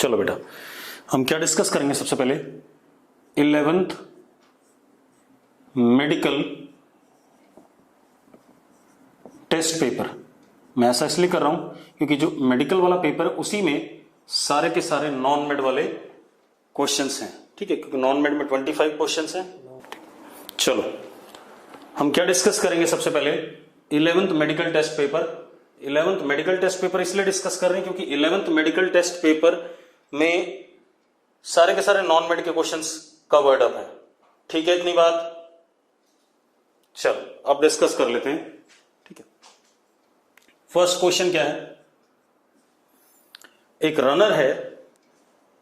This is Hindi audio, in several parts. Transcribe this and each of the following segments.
चलो बेटा, हम क्या डिस्कस करेंगे? सबसे पहले 11th मेडिकल टेस्ट पेपर। मैं ऐसा इसलिए कर रहा हूं क्योंकि जो मेडिकल वाला पेपर है उसी में सारे के सारे नॉन मेड वाले क्वेश्चंस हैं, ठीक है, क्योंकि नॉन मेड में 25 क्वेश्चंस हैं। चलो हम क्या डिस्कस करेंगे? सबसे पहले 11th medical test paper. 11th medical test paper इसलिए डिस्कस कर रहे हैं क्योंकि 11th मेडिकल टेस्ट पेपर में सारे के सारे नॉन मेड के क्वेश्चंस कवर्ड अप है, ठीक है, इतनी बात। चलो अब डिस्कस कर लेते हैं, ठीक है। फर्स्ट क्वेश्चन क्या है? एक रनर है,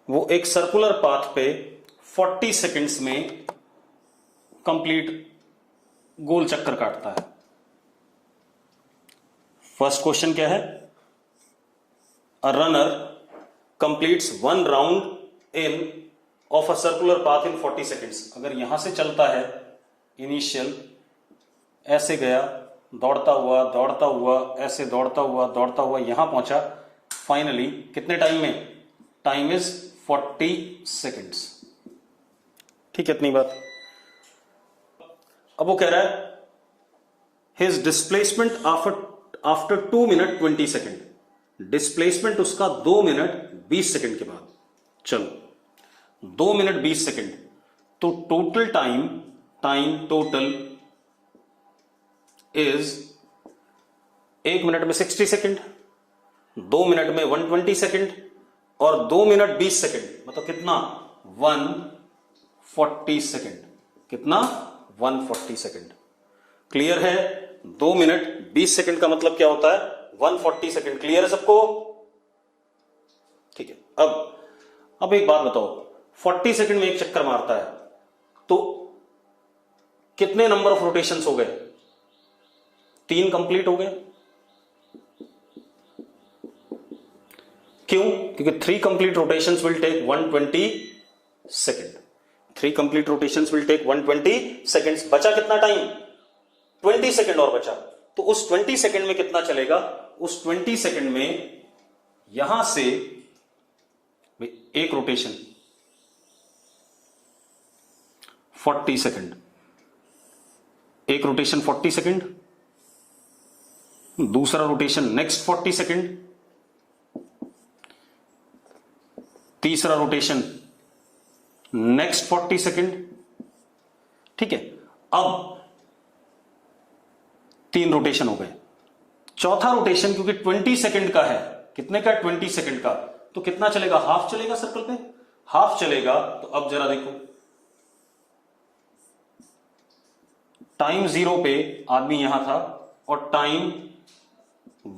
वो एक सर्कुलर पाथ पे 40 सेकेंड्स में कंप्लीट गोल चक्कर काटता है। फर्स्ट क्वेश्चन क्या है? A runner completes 1 round in of a circular path in 40 seconds. अगर यहां से चलता है, इनिशियल ऐसे गया, दौड़ता हुआ ऐसे दौड़ता हुआ यहां पहुंचा, फाइनली कितने टाइम में? टाइम इज 40 सेकेंड्स, ठीक है, इतनी बात। अब वो कह रहा है his displacement after 2 minute 20 second. Displacement उसका 2 मिनट 20 सेकेंड के बाद। चलो 2 मिनट 20 सेकेंड, तो total time total is 1 minute में 60 सेकेंड, 2 मिनट में 120 सेकेंड और 2 मिनट 20 सेकेंड, मतलब कितना? 140 सेकेंड। कितना? 140 सेकेंड। क्लियर है? 2 मिनट 20 सेकेंड का मतलब क्या होता है? 140 सेकेंड। क्लियर है सबको? ठीक है। अब एक बात बताओ, 40 सेकेंड में एक चक्कर मारता है तो कितने नंबर ऑफ रोटेशंस हो गए? 3 कंप्लीट हो गए। क्यों? क्योंकि 3 complete rotations will take 120 second. 3 complete rotations will take 120 seconds. बचा कितना टाइम? 20 सेकेंड और बचा। तो उस 20 सेकेंड में कितना चलेगा? उस 20 सेकेंड में यहां से एक रोटेशन 40 सेकेंड, एक रोटेशन 40 सेकेंड, दूसरा रोटेशन नेक्स्ट 40 सेकेंड, तीसरा रोटेशन नेक्स्ट 40 सेकेंड, ठीक है। अब 3 रोटेशन हो गए। चौथा रोटेशन क्योंकि 20 सेकेंड का है, कितने का? 20 सेकेंड का, तो कितना चलेगा? हाफ चलेगा। सर्कल पे हाफ चलेगा। तो अब जरा देखो, टाइम 0 पे आदमी यहां था और टाइम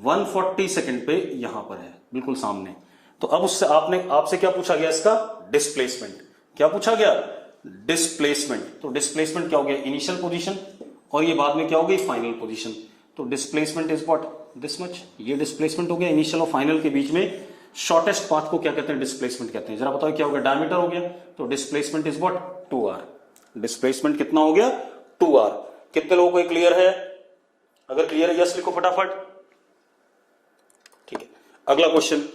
140 सेकेंड पे यहां पर है, बिल्कुल सामने। तो अब उससे आपसे क्या पूछा गया? इसका डिस्प्लेसमेंट। क्या पूछा गया? डिस्प्लेसमेंट। तो डिस्प्लेसमेंट क्या हो गया? इनिशियल पोजीशन, और ये बाद में क्या हो गई? Final position. तो displacement is what? This much. ये डिस्प्लेसमेंट हो गया इनिशियल और फाइनल के बीच में। शॉर्टेस्ट पाथ को क्या कहते हैं? डिस्प्लेसमेंट कहते हैं। जरा बताओ क्या हो गया? डायमीटर हो गया। तो displacement is what? 2r। Displacement कितना हो गया? 2r। कितने लोगों को ये क्लियर है? अगर क्लियर है यस लिखो फटाफट, ठीक है। अगला क्वेश्चन,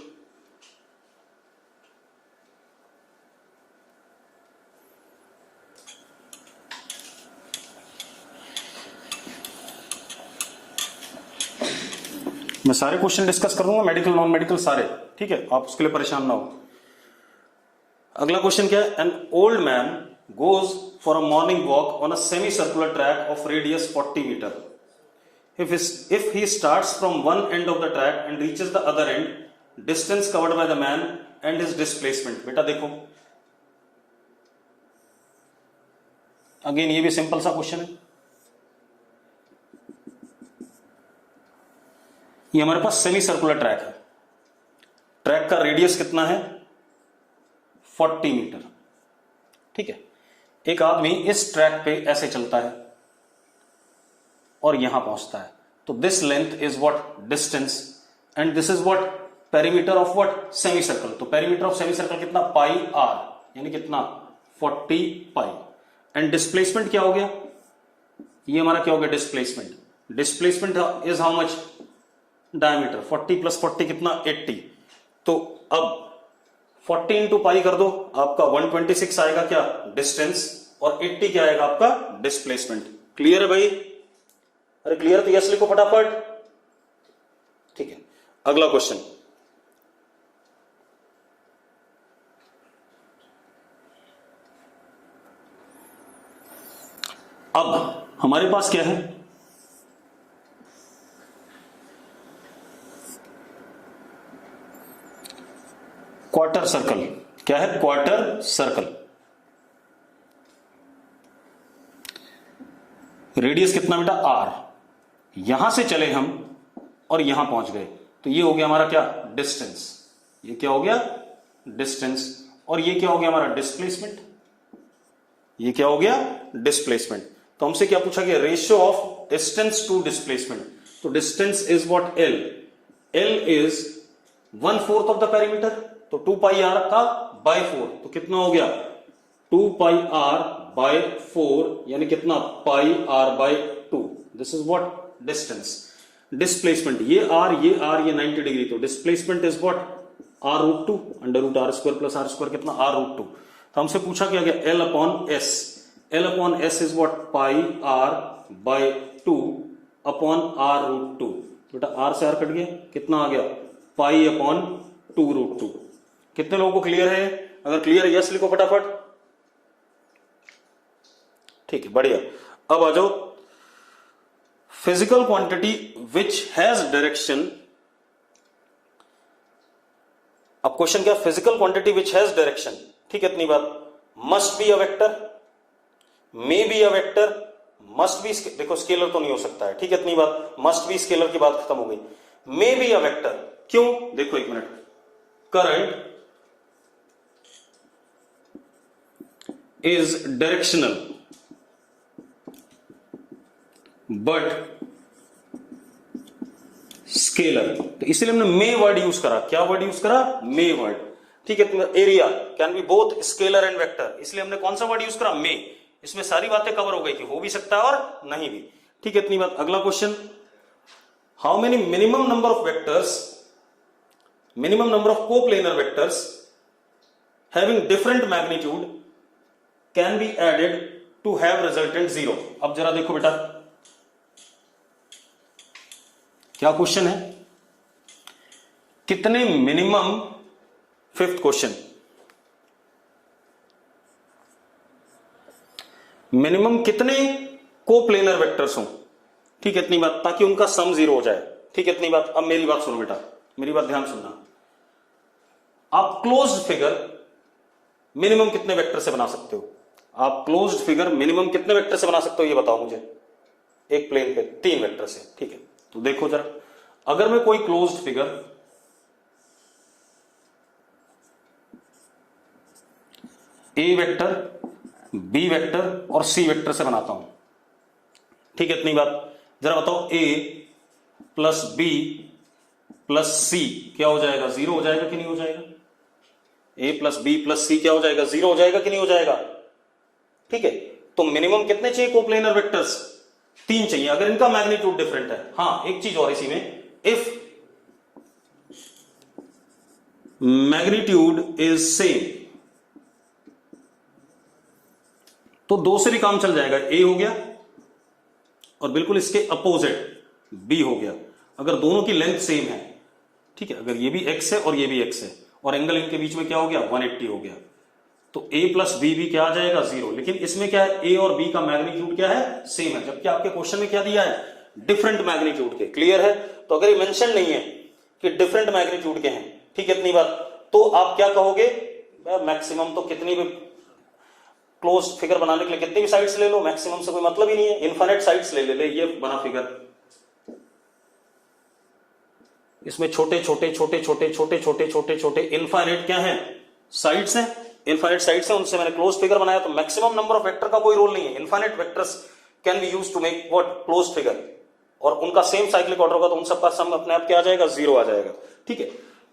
मैं सारे क्वेश्चन डिस्कस कर दूंगा, मेडिकल नॉन मेडिकल सारे, ठीक है, आप उसके लिए परेशान ना हो। अगला क्वेश्चन क्या है? An old man goes for a morning walk on a semi circular track of radius 40 metre. If he starts from one end of the track and reaches the other end, distance covered by the man and his displacement. बेटा देखो, अगेन ये भी सिंपल सा क्वेश्चन है। ये हमारे पास सेमी सर्कुलर ट्रैक है। ट्रैक का रेडियस कितना है? 40 मीटर, ठीक है। एक आदमी इस ट्रैक पे ऐसे चलता है और यहां पहुंचता है, तो this length is what? Distance, and this is what? Perimeter of what? Semi circle. तो पेरीमीटर ऑफ सेमी सर्कल कितना? पाई r, यानी कितना? 40 पाई। एंड डिस्प्लेसमेंट क्या हो गया? ये हमारा क्या हो गया? Displacement. Displacement is how much? Diameter. 40 + 40 कितना? 80। तो अब 40 इंटू पाई कर दो, आपका 126 आएगा क्या डिस्टेंस, और 80 क्या आएगा आपका डिस्प्लेसमेंट। क्लियर है भाई? अरे क्लियर तो यस लिखो फटाफट। ठीक है, अगला क्वेश्चन। अब हमारे पास क्या है, क्वार्टर सर्कल। क्या है? Quarter circle. रेडियस कितना बेटा? आर। यहां से चले हम और यहां पहुंच गए, तो ये हो गया हमारा क्या? डिस्टेंस। ये क्या हो गया? डिस्टेंस। और ये क्या हो गया हमारा? डिस्प्लेसमेंट। ये क्या हो गया? डिस्प्लेसमेंट। तो हमसे क्या पूछा गया? Ratio of distance to displacement. तो distance is what? L. L is 1/4 of the perimeter, तो 2 पाई आर का बाय 4, तो कितना हो गया? 2 पाई आर बाय 4, यानी कितना? Pi R by 2। This is what? Distance. Displacement, ये आर ये 90 डिग्री, तो displacement is what? r√2 √r² plus r², कितना? r√2। तो हमसे पूछा क्या गया? L upon S. L upon S is what? Pi R by 2 upon r√2। बेटा r से r कट गया, कितना आ गया? Pi upon 2√2। कितने लोगों को क्लियर है? अगर क्लियर है यस लिखो फटाफट। ठीक है, बढ़िया। अब आ जाओ, physical quantity which has direction. अब क्वेश्चन क्या? Physical quantity which has direction. ठीक है, इतनी बात। Must be a vector, may be a vector, must be, देखो स्केलर तो नहीं हो सकता है। ठीक है, इतनी बात। मस्ट बी, स्केलर की बात खत्म हो गई। मे बी अ वेक्टर, क्यों? देखो एक minute. Current is directional but scalar, तो इसलिए हमने मे वर्ड यूज करा। क्या वर्ड यूज करा? मे वर्ड। ठीक है, area can B both scalar and vector, इसलिए हमने कौन सा वर्ड यूज करा? मे। इसमें सारी बातें कवर हो गई कि हो भी सकता है और नहीं भी। ठीक है, इतनी बात। अगला question, how many minimum number of vectors, minimum number of coplanar vectors having different magnitude can be added to have resultant 0। अब जरा देखो बेटा, क्या क्वेश्चन है? कितने मिनिमम, फिफ्थ क्वेश्चन, मिनिमम कितने कोप्लेनर वेक्टर्स हों। ठीक है, इतनी बात, ताकि उनका सम 0 हो जाए। ठीक है, इतनी बात। अब मेरी बात सुनो बेटा, मेरी बात ध्यान सुनना। आप क्लोज्ड फिगर मिनिमम कितने वेक्टर से बना सकते हो? आप क्लोज्ड फिगर मिनिमम कितने वेक्टर से बना सकते हो, ये बताओ मुझे। एक प्लेन पे 3 वेक्टर से। ठीक है, तो देखो जरा, अगर मैं कोई closed figure A vector, B vector और सी वेक्टर से बनाता हूं। ठीक है, इतनी बात। जरा बताओ, ए प्लस बी प्लस सी क्या हो जाएगा? 0 हो जाएगा कि नहीं हो जाएगा? ए प्लस बी प्लस सी क्या हो जाएगा? 0 हो जाएगा कि नहीं हो जाएगा? ठीक है, तो मिनिमम कितने चाहिए कोप्लेनर वेक्टर्स? 3 चाहिए, अगर इनका मैग्नीट्यूड डिफरेंट है। हां, एक चीज और इसी में, इफ मैग्नीट्यूड इज सेम, तो 2 से भी काम चल जाएगा। ए हो गया और बिल्कुल इसके अपोजिट बी हो गया, अगर दोनों की लेंथ सेम है। ठीक है, अगर ये भी एक्स है और ये भी एक्स है, और एंगल इनके बीच में क्या हो गया? 180 हो गया, तो ए प्लस बी भी क्या आ जाएगा? 0। लेकिन इसमें क्या है? ए और बी का मैग्नीट्यूड क्या है? सेम है, जबकि आपके क्वेश्चन में क्या दिया है? डिफरेंट मैग्नीट्यूड के। क्लियर है? तो अगर ये मेंशन नहीं है कि डिफरेंट मैग्नीट्यूड के हैं, ठीक है, इतनी बात, तो आप क्या कहोगे? मैक्सिमम तो कितनी भी क्लोज फिगर बनाने के लिए कितनी भी साइड्स ले लो, मैक्सिमम से कोई मतलब ही नहीं है। इनफाइनाइट साइड्स ले ये बना फिगर, इसमें छोटे छोटे छोटे छोटे छोटे छोटे छोटे छोटे इनफाइनाइट क्या है? साइड्स हैं। इनफाइनाइट साइड्स हैं, उनसे मैंने क्लोज फिगर बनाया, तो मैक्सिमम नंबर ऑफ वेक्टर का कोई रोल नहीं है। Infinite vectors can be used to make what? Close figure, और उनका सेम साइक्लिक ऑर्डर होगा, तो उन सबका सम अपने आप क्या आ जाएगा? 0 आ जाएगा। ठीक है,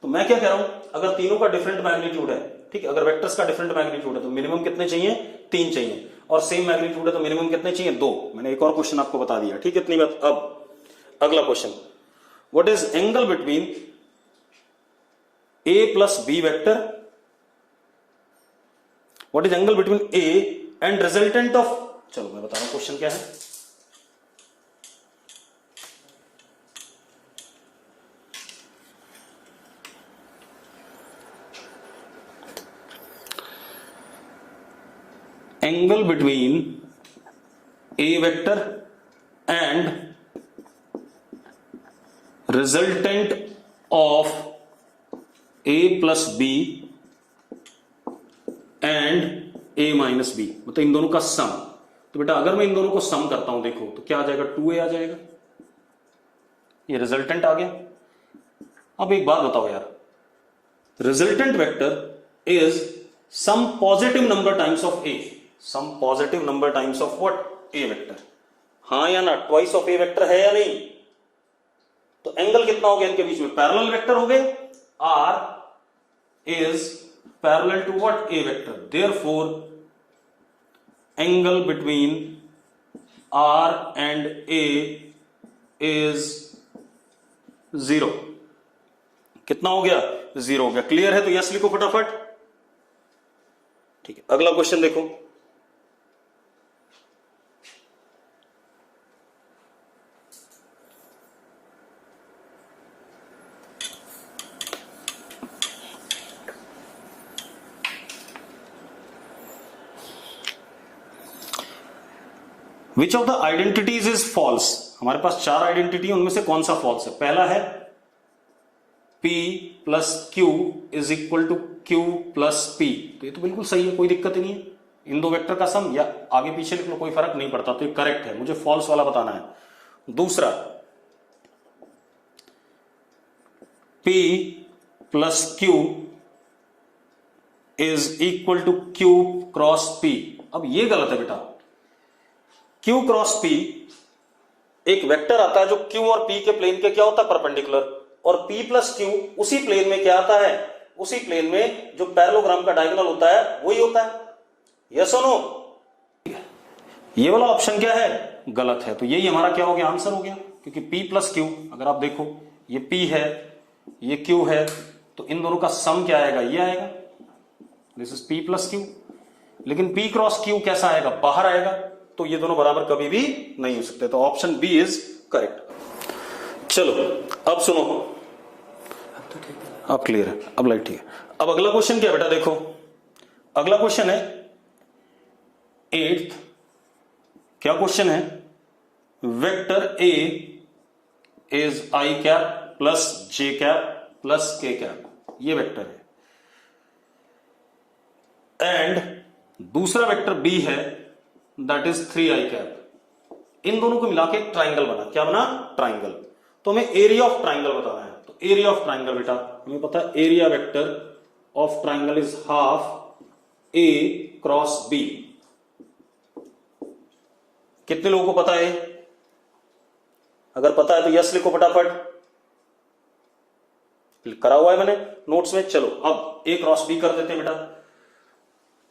तो मैं क्या कह रहा हूं, अगर तीनों का डिफरेंट मैग्नीट्यूड है, ठीक है, अगर वेक्टर्स का डिफरेंट मैग्नीट्यूड है, तो मिनिमम कितने चाहिए? 3 चाहिए, और सेम मैग्नीट्यूड है तो मिनिमम कितने चाहिए? 2। मैंने एक और क्वेश्चन आपको बता दिया। ठीक है, इतनी बात। अब अगला question, what is angle between A plus B vector what is angle between A and resultant of, चलो मैं बता रहा हूं क्वेश्चन क्या है। Angle between A vector and resultant of A plus B and A minus B, मतलब इन दोनों का सम। तो बेटा अगर मैं इन दोनों को सम करता हूं देखो तो क्या आ जाएगा, 2a आ जाएगा, ये रिजल्टेंट आ गया। अब एक बात बताओ यार, resultant vector is some positive number times of A, some positive number times of what, A vector, हाँ या ना, ट्वाइस ऑफ ए वेक्टर है या नहीं। तो एंगल कितना हो गया इनके बीच में, पैरेलल वेक्टर हो गए, R is parallel to what, A vector, therefore angle between R and A is 0। कितना हो गया, 0 हो गया। क्लियर है, तो यस लिखो फटाफट। ठीक है, अगला क्वेश्चन देखो। Which of the identities is false, हमारे पास 4 आइडेंटिटी, उनमें से कौन सा फॉल्स है। पहला है P plus Q is equal to Q plus P, तो ये तो बिल्कुल सही है, कोई दिक्कत ही नहीं है। इन दो वेक्टर का सम, या आगे पीछे लिख लो, कोई फर्क नहीं पड़ता, तो ये करेक्ट है, मुझे फॉल्स वाला बताना है। दूसरा P plus Q is equal to Q cross P, अब ये गलत है बेटा। Q क्रॉस P एक वेक्टर आता है जो Q और P के प्लेन के क्या होता है, परपेंडिकुलर, और P प्लस Q उसी प्लेन में क्या आता है, उसी प्लेन में जो पैरेललोग्राम का डायगोनल होता है वही होता है। यस और नो, ये वाला ऑप्शन क्या है, गलत है। तो यही हमारा क्या हो गया, आंसर हो गया, क्योंकि P प्लस Q, अगर आप देखो ये P है ये Q है, तो इन दोनों का सम क्या आएगा, ये आएगा, this is P plus Q। लेकिन P क्रॉस Q कैसा आएगा, बाहर आएगा, तो ये दोनों बराबर कभी भी नहीं हो सकते, तो ऑप्शन बी इज करेक्ट। चलो अब सुनो, अब क्लियर है, अब लाइट ठीक है। अब अगला क्वेश्चन क्या है बेटा, देखो अगला क्वेश्चन है 8th, क्या क्वेश्चन है, vector a is I cap plus J cap plus K cap, ये वेक्टर है, एंड दूसरा वेक्टर बी है दैट इज 3i कैप। इन दोनों को मिला के एक ट्राइंगल बना, क्या बना, ट्राइंगल। तो हमें एरिया ऑफ ट्राइंगल बताना है। तो एरिया ऑफ ट्राइंगल बेटा हमें पता है, area vector of triangle is half A cross B. कितने लोगों को पता है, अगर पता है तो यस लिखो फटाफट, करा हुआ है मैंने नोट्स में। चलो अब ए क्रॉस बी कर देते हैं बेटा।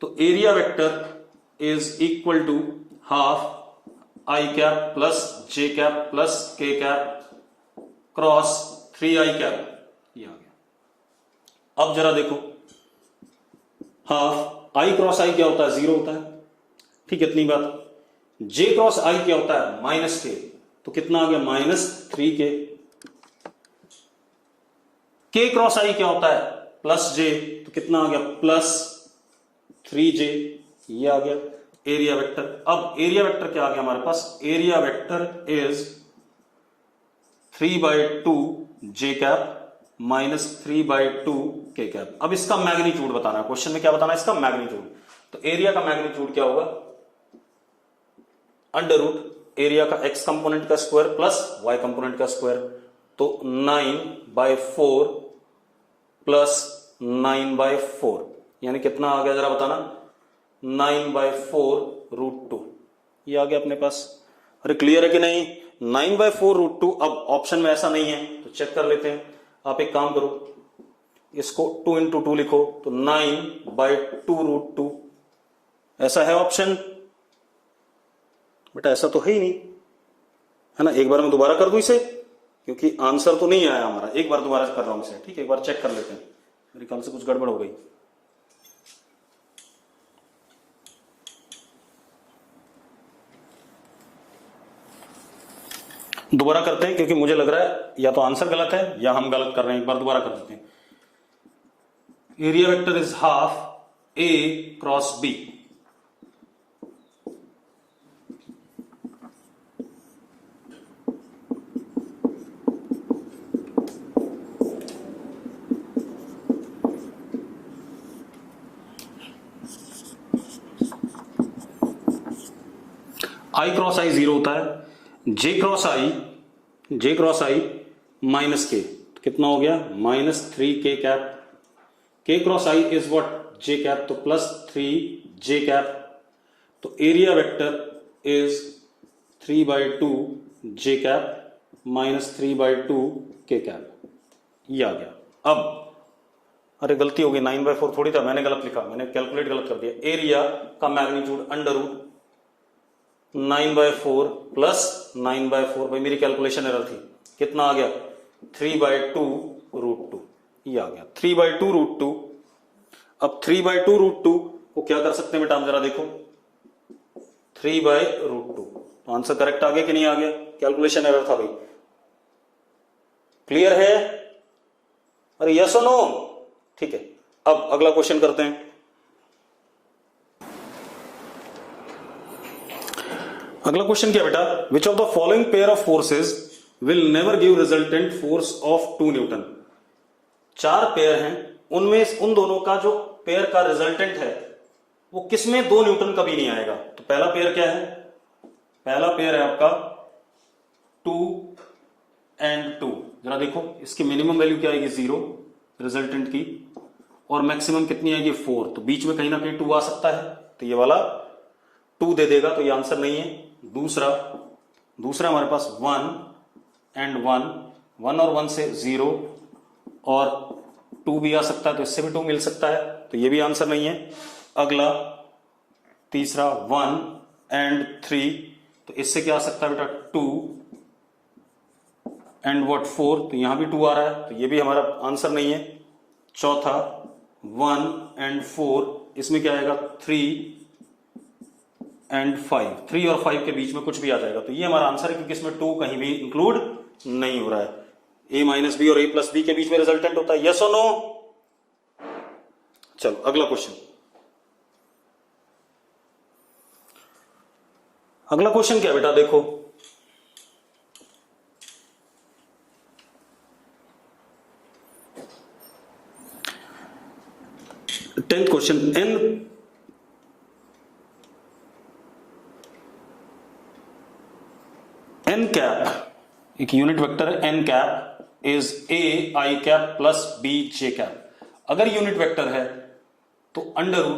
तो area vector is equal to half I cap plus J cap plus K cap cross 3i cap, ये आ गया। अब जरा देखो, हाफ आई क्रॉस आई क्या होता है, 0 होता है, ठीक है, इतनी बात। जे क्रॉस आई क्या होता है, माइनस के, तो कितना आ गया, -3k। के क्रॉस आई क्या होता है, प्लस जे, तो कितना आ गया, +3j, ये आ गया एरिया वेक्टर। अब एरिया वेक्टर क्या आ गया हमारे पास, area vector is 3/2 J cap minus 3/2 K cap. अब इसका मैग्नीट्यूड बताना है, क्वेश्चन में क्या बताना है, इसका मैग्नीट्यूड। तो एरिया का मैग्नीट्यूड क्या होगा, अंडर एरिया का x कंपोनेंट का स्क्वायर प्लस y कंपोनेंट का स्क्वायर, तो 9/4 प्लस 9/4 यानी कितना आ गया, जरा बताना, 9/4√2, ये आ गया अपने पास। अरे क्लियर है कि नहीं, 9/4√2। अब ऑप्शन में ऐसा नहीं है तो चेक कर लेते हैं। आप एक काम करो, इसको 2 × 2 लिखो, तो 9/2√2, ऐसा है ऑप्शन बेटा, ऐसा तो है ही नहीं, है ना। एक बार मैं दोबारा कर दूं इसे, क्योंकि आंसर तो नहीं आया हमारा, एक बार दोबारा कर रहा हूं इसे, ठीक है, एक बार चेक कर लेते हैं, मेरे ख्याल से कुछ गड़बड़ हो गई। दोबारा करते हैं क्योंकि मुझे लग रहा है या तो आंसर गलत है या हम गलत कर रहे हैं। एक बार दोबारा कर देते हैं। Area vector is half A cross B. I cross I 0 होता है, जे क्रॉस आई माइनस के, तो कितना हो गया -3 k कैप। के cross I is what J cap, तो +3 j कैप। तो area vector is 3/2 j cap -3/2 k cap. ये आ गया। अब अरे गलती हो गई, 9/4 थोड़ी था, मैंने गलत लिखा, मैंने कैलकुलेट गलत कर दिया। एरिया का मैग्नीट्यूड √ 9/4 प्लस 9/4, भाई मेरी कैलकुलेशन एरर थी, कितना आ गया 3/2√2। ये आ गया 3/2√2। अब 3/2√2 को क्या कर सकते हैं बेटा, हम जरा देखो 3/√2, तो आंसर करेक्ट आ गया कि नहीं आ गया? कैलकुलेशन एरर था भाई। क्लियर है? अरे यस और नो? ठीक है, अब अगला क्वेश्चन करते हैं। अगला क्वेश्चन क्या बेटा, विच of the following pair of forces will never give resultant force of 2 Newton. 4 pair हैं, उनमें उन दोनों का जो पेयर का रिजल्टेंट है वो किसमें 2 न्यूटन कभी नहीं आएगा। तो पहला पेयर क्या है? पहला पेयर है आपका 2 and 2। जरा देखो इसकी मिनिमम वैल्यू क्या आएगी 0 रिजल्टेंट की, और मैक्सिमम कितनी आएगी 4। तो बीच में कहीं ना कहीं 2 आ सकता है, तो ये वाला 2 दे देगा, तो ये आंसर नहीं है। दूसरा हमारे पास 1 and 1, 1 और 1 से 0, और 2 भी आ सकता है, तो इससे भी 2 मिल सकता है, तो ये भी आंसर नहीं है। अगला तीसरा 1 and 3, तो इससे क्या आ सकता है बेटा 2 and 4, तो यहां भी 2 आ रहा है, तो ये भी हमारा आंसर नहीं है। चौथा 1 and 4, इसमें क्या आएगा 3 and 5, 3 और 5 के बीच में कुछ भी आ जाएगा, तो ये हमारा आंसर है, क्योंकि इसमें 2 कहीं भी इंक्लूड नहीं हो रहा है। a-b और a+b के बीच में रिजल्टेंट होता है, यस और नो? चलो अगला क्वेश्चन। अगला क्वेश्चन क्या बेटा, देखो 10th क्वेश्चन। n कैप एक यूनिट वेक्टर है, n cap is a i cap plus b j cap. अगर यूनिट वेक्टर है तो √a²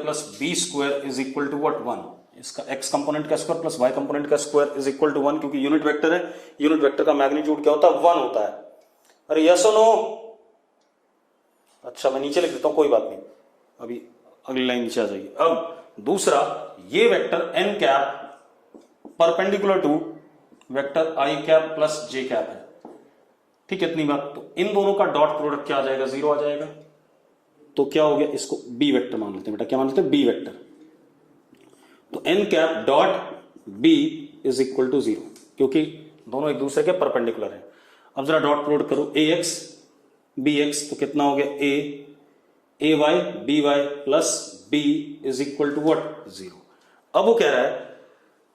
plus b² is equal to what 1। इसका x कंपोनेंट का स्क्वायर प्लस y कंपोनेंट का स्क्वायर इज इक्वल टू 1, क्योंकि यूनिट वेक्टर है, यूनिट वेक्टर का मैग्नीट्यूड क्या होता है 1 होता है। अरे यस और नो? अच्छा मैं नीचे लिख देता हूं, कोई बात नहीं, अभी अगली लाइन नीचे आ जाएगी। अब दूसरा, ये vector n cap perpendicular to vector i cap plus j cap है, ठीक है, इतनी बात। तो इन दोनों का डॉट प्रोडक्ट क्या आ जाएगा 0 आ जाएगा, तो क्या हो गया, इसको b वेक्टर मान लेते हैं बेटा। क्या मान लेते हैं? b vector. तो n cap dot b is equal to 0, क्योंकि दोनों एक दूसरे के परपेंडिकुलर हैं। अब जरा डॉट प्रोडक्ट करो, ax bx, तो कितना हो गया ay by plus b is equal to what 0। अब वो कह रहा है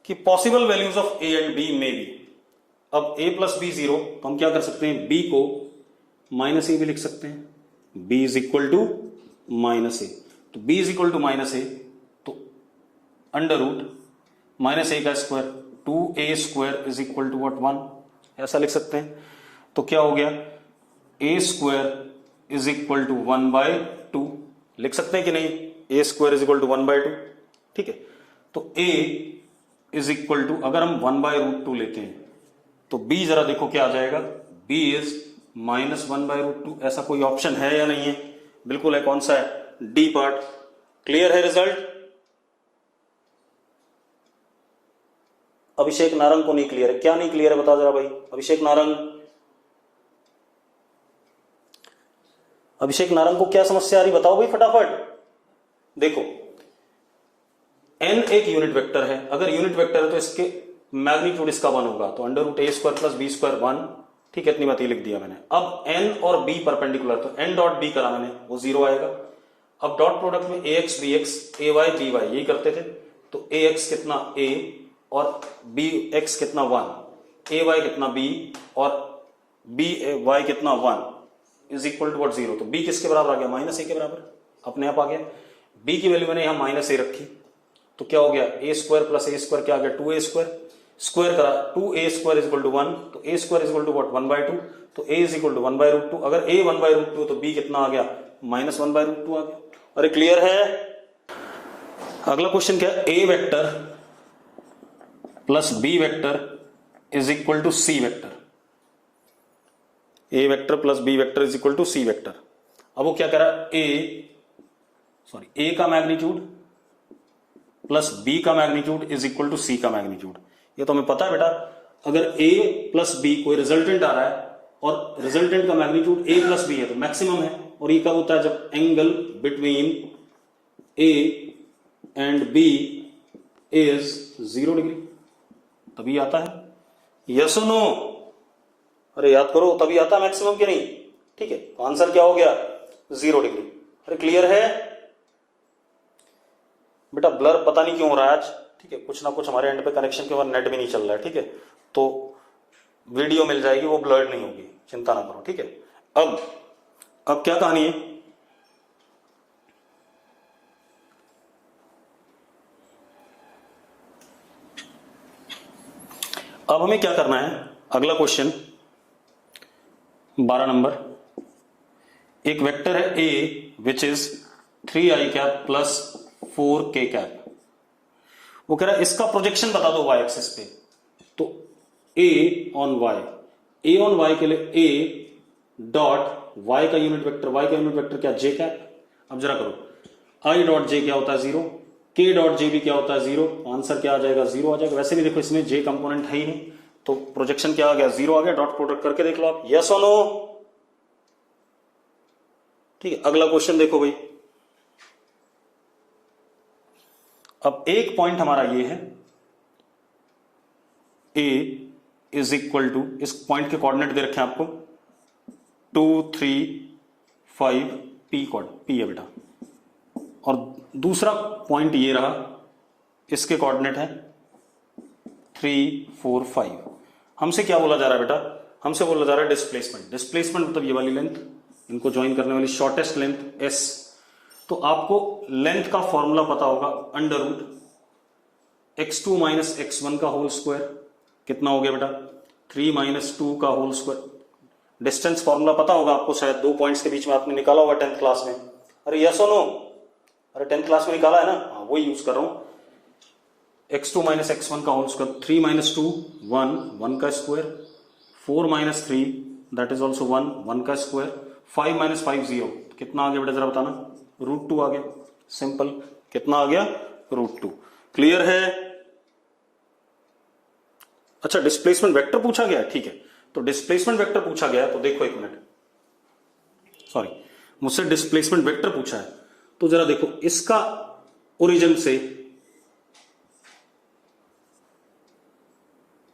कि possible values of a and b में भी, अब a प्लस b 0, तो हम क्या कर सकते हैं, b को -a भी लिख सकते हैं, b is equal to -a। तो b is equal to -a, तो √-a का square 2a² is equal to what 1, ऐसा लिख सकते हैं। तो क्या हो गया, a² इज इक्वल टू 1/2 लिख सकते हैं कि नहीं, a² इज इक्वल टू 1/2, ठीक है। तो a इज इक्वल टू, अगर हम 1/√2 लेते हैं तो b जरा देखो क्या आ जाएगा, b इज -1/√2। ऐसा कोई ऑप्शन है या नहीं है? बिल्कुल है, कौन सा है, डी पार्ट। क्लियर है रिजल्ट? अभिषेक नारंग को नहीं क्लियर है, क्या नहीं क्लियर है बता जरा भाई। अभिषेक नारंग को क्या समस्या आ रही बताओ भाई फटाफट। देखो n एक यूनिट वेक्टर है, अगर यूनिट वेक्टर है तो इसके मैग्नीट्यूड इसका 1 होगा, तो अंडर रूट ए स्क्वायर प्लस बी स्क्वायर 1, ठीक है, इतनी बात ये लिख दिया मैंने। अब एन और बी परपेंडिकुलर, तो एन डॉट बी करा मैंने, वो 0 आएगा। अब डॉट प्रोडक्ट में ए एक्स बी एक्स ए वाई बी वाई यही करते थे, तो ए एक्स कितना a और बी एक्स कितना 1, ए वाई कितना b और बी वाई कितना 1 इज इक्वल टू व्हाट 0। तो b किसके बराबर आ गया, माइनस ए के बराबर, अपने आप आ गया। b की वैल्यू मैंने यहां माइनस ए रखी, तो क्या हो गया, ए स्क्वायर प्लस ए स्क्वायर क्या आ गया, 2a स्क्वायर, स्क्वायर करा 2a square is equal to 1, तो a square is equal to what 1/2, तो a इज इक्वल टू 1/√2। अगर a 1/√2 तो b कितना आ गया, माइनस 1/√2 आ गया। अरे क्लियर है। अगला क्वेश्चन क्या है, a vector plus b vector is equal to c vector, a vector plus b vector is equal to c vector. अब वो क्या कह रहा है, a का मैग्नीट्यूड प्लस b का magnitude is equal to c का मैग्नीट्यूड। ये तो हमें पता है बेटा, अगर a प्लस b कोई रिजल्टेंट आ रहा है और रिजल्टेंट का मैग्नीट्यूड a प्लस b है तो मैक्सिमम है, और ये कब होता है, जब angle between a and b is 0 degree, तभी आता है। यस और नो, अरे याद करो, तभी आता है मैक्सिमम कि नहीं, ठीक है। तो आंसर क्या हो गया, 0 डिग्री। अरे क्लियर है बेटा, ब्लर पता नहीं क्यों हो रहा है आज, ठीक है, कुछ ना कुछ हमारे एंड पे कनेक्शन के बाद नेट भी नहीं चल रहा है, ठीक है, तो वीडियो मिल जाएगी, वो ब्लर नहीं होगी, चिंता ना करो, ठीक है। अब क्या कहानी है, अब हमें क्या करना है, अगला क्वेश्चन 12 नंबर, एक वेक्टर है a which is 3i cap plus 4k cap. वो कह रहा है इसका प्रोजेक्शन बता दो y एक्सिस पे, तो a ऑन y के लिए a डॉट y का यूनिट वेक्टर क्या, j कैप। अब जरा करो, i डॉट j क्या होता है 0, k डॉट j भी क्या होता है 0, आंसर क्या आ जाएगा 0 आ जाएगा। वैसे भी देखो इसमें j कंपोनेंट है ही नहीं, तो प्रोजेक्शन क्या आ गया 0 आ गया। डॉट प्रोडक्ट करके देख लो आप, यस और नो, ठीक है। अगला क्वेश्चन देखो भाई, अब एक पॉइंट हमारा ये है, a इज इक्वल टू, इस पॉइंट के कोऑर्डिनेट दे रखे हैं आपको 2 3 5 p है बेटा, और दूसरा पॉइंट ये रहा, इसके कोऑर्डिनेट है 3 4 5। हमसे क्या बोला जा रहा है बेटा, हमसे बोला जा रहा है डिस्प्लेसमेंट मतलब ये वाली लेंथ, इनको ज्वाइन करने वाली शॉर्टेस्ट लेंथ s। तो आपको लेंथ का फॉर्मूला पता होगा, under root x2 minus x1 का होल स्क्वायर, कितना हो गया बेटा 3 माइनस 2 का होल स्क्वायर। डिस्टेंस फॉर्मूला पता होगा आपको, शायद 2 पॉइंट्स के बीच में आपने निकाला होगा 10th क्लास में। अरे यस और नो, अरे 10th क्लास में निकाला है ना, हाँ वही यूज कर रहा हूं। x2 माइनस x1 का होल स्क्वायर, 3 माइनस 2 1 का square, 4 minus 3 that is also 1 का स्क्वायर, 5 माइनस 5 0, कितना आ गया बेटा जरा बताना, √2 आ गया। सिंपल, कितना आ गया, √2। क्लियर है। अच्छा डिस्प्लेसमेंट वेक्टर पूछा गया है, ठीक है, तो डिस्प्लेसमेंट वेक्टर पूछा गया है, तो देखो एक मिनट, सॉरी मुझसे डिस्प्लेसमेंट वेक्टर पूछा है, तो जरा देखो इसका ओरिजिन से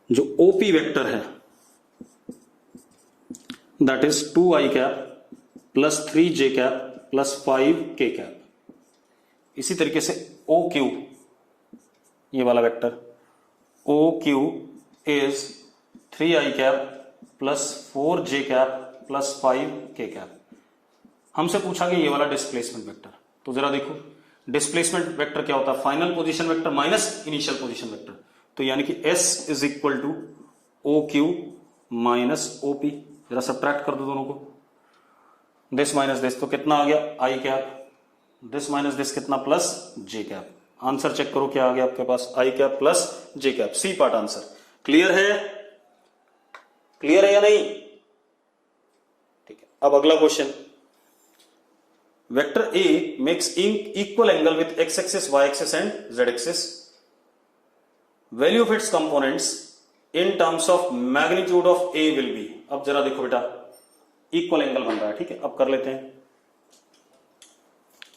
जो OP वेक्टर है that is 2i cap plus 3j cap plus 5k cap. इसी तरीके से OQ, ये वाला vector OQ is 3i cap plus 4j cap plus 5k cap. हमसे पूछा गया ये वाला डिस्प्लेसमेंट वेक्टर, तो जरा देखो डिस्प्लेसमेंट वेक्टर क्या होता है, final position vector minus initial position vector, तो यानी कि S is equal to OQ minus OP। जरा सब्ट्रैक्ट कर दो दोनों को, दिस माइनस दिस, तो कितना आ गया i cap, this minus this कितना plus j cap. Answer check करो क्या आ गया आपके पास, i cap plus j cap, C part answer. Clear है, क्लियर है या नहीं, ठीक है। अब अगला question, vector A makes equal angle with x axis, y axis and z axis. Value of its components in terms of magnitude of A will be. अब जरा देखो बेटा, इक्वल एंगल बन रहा है, ठीक है, अब कर लेते हैं।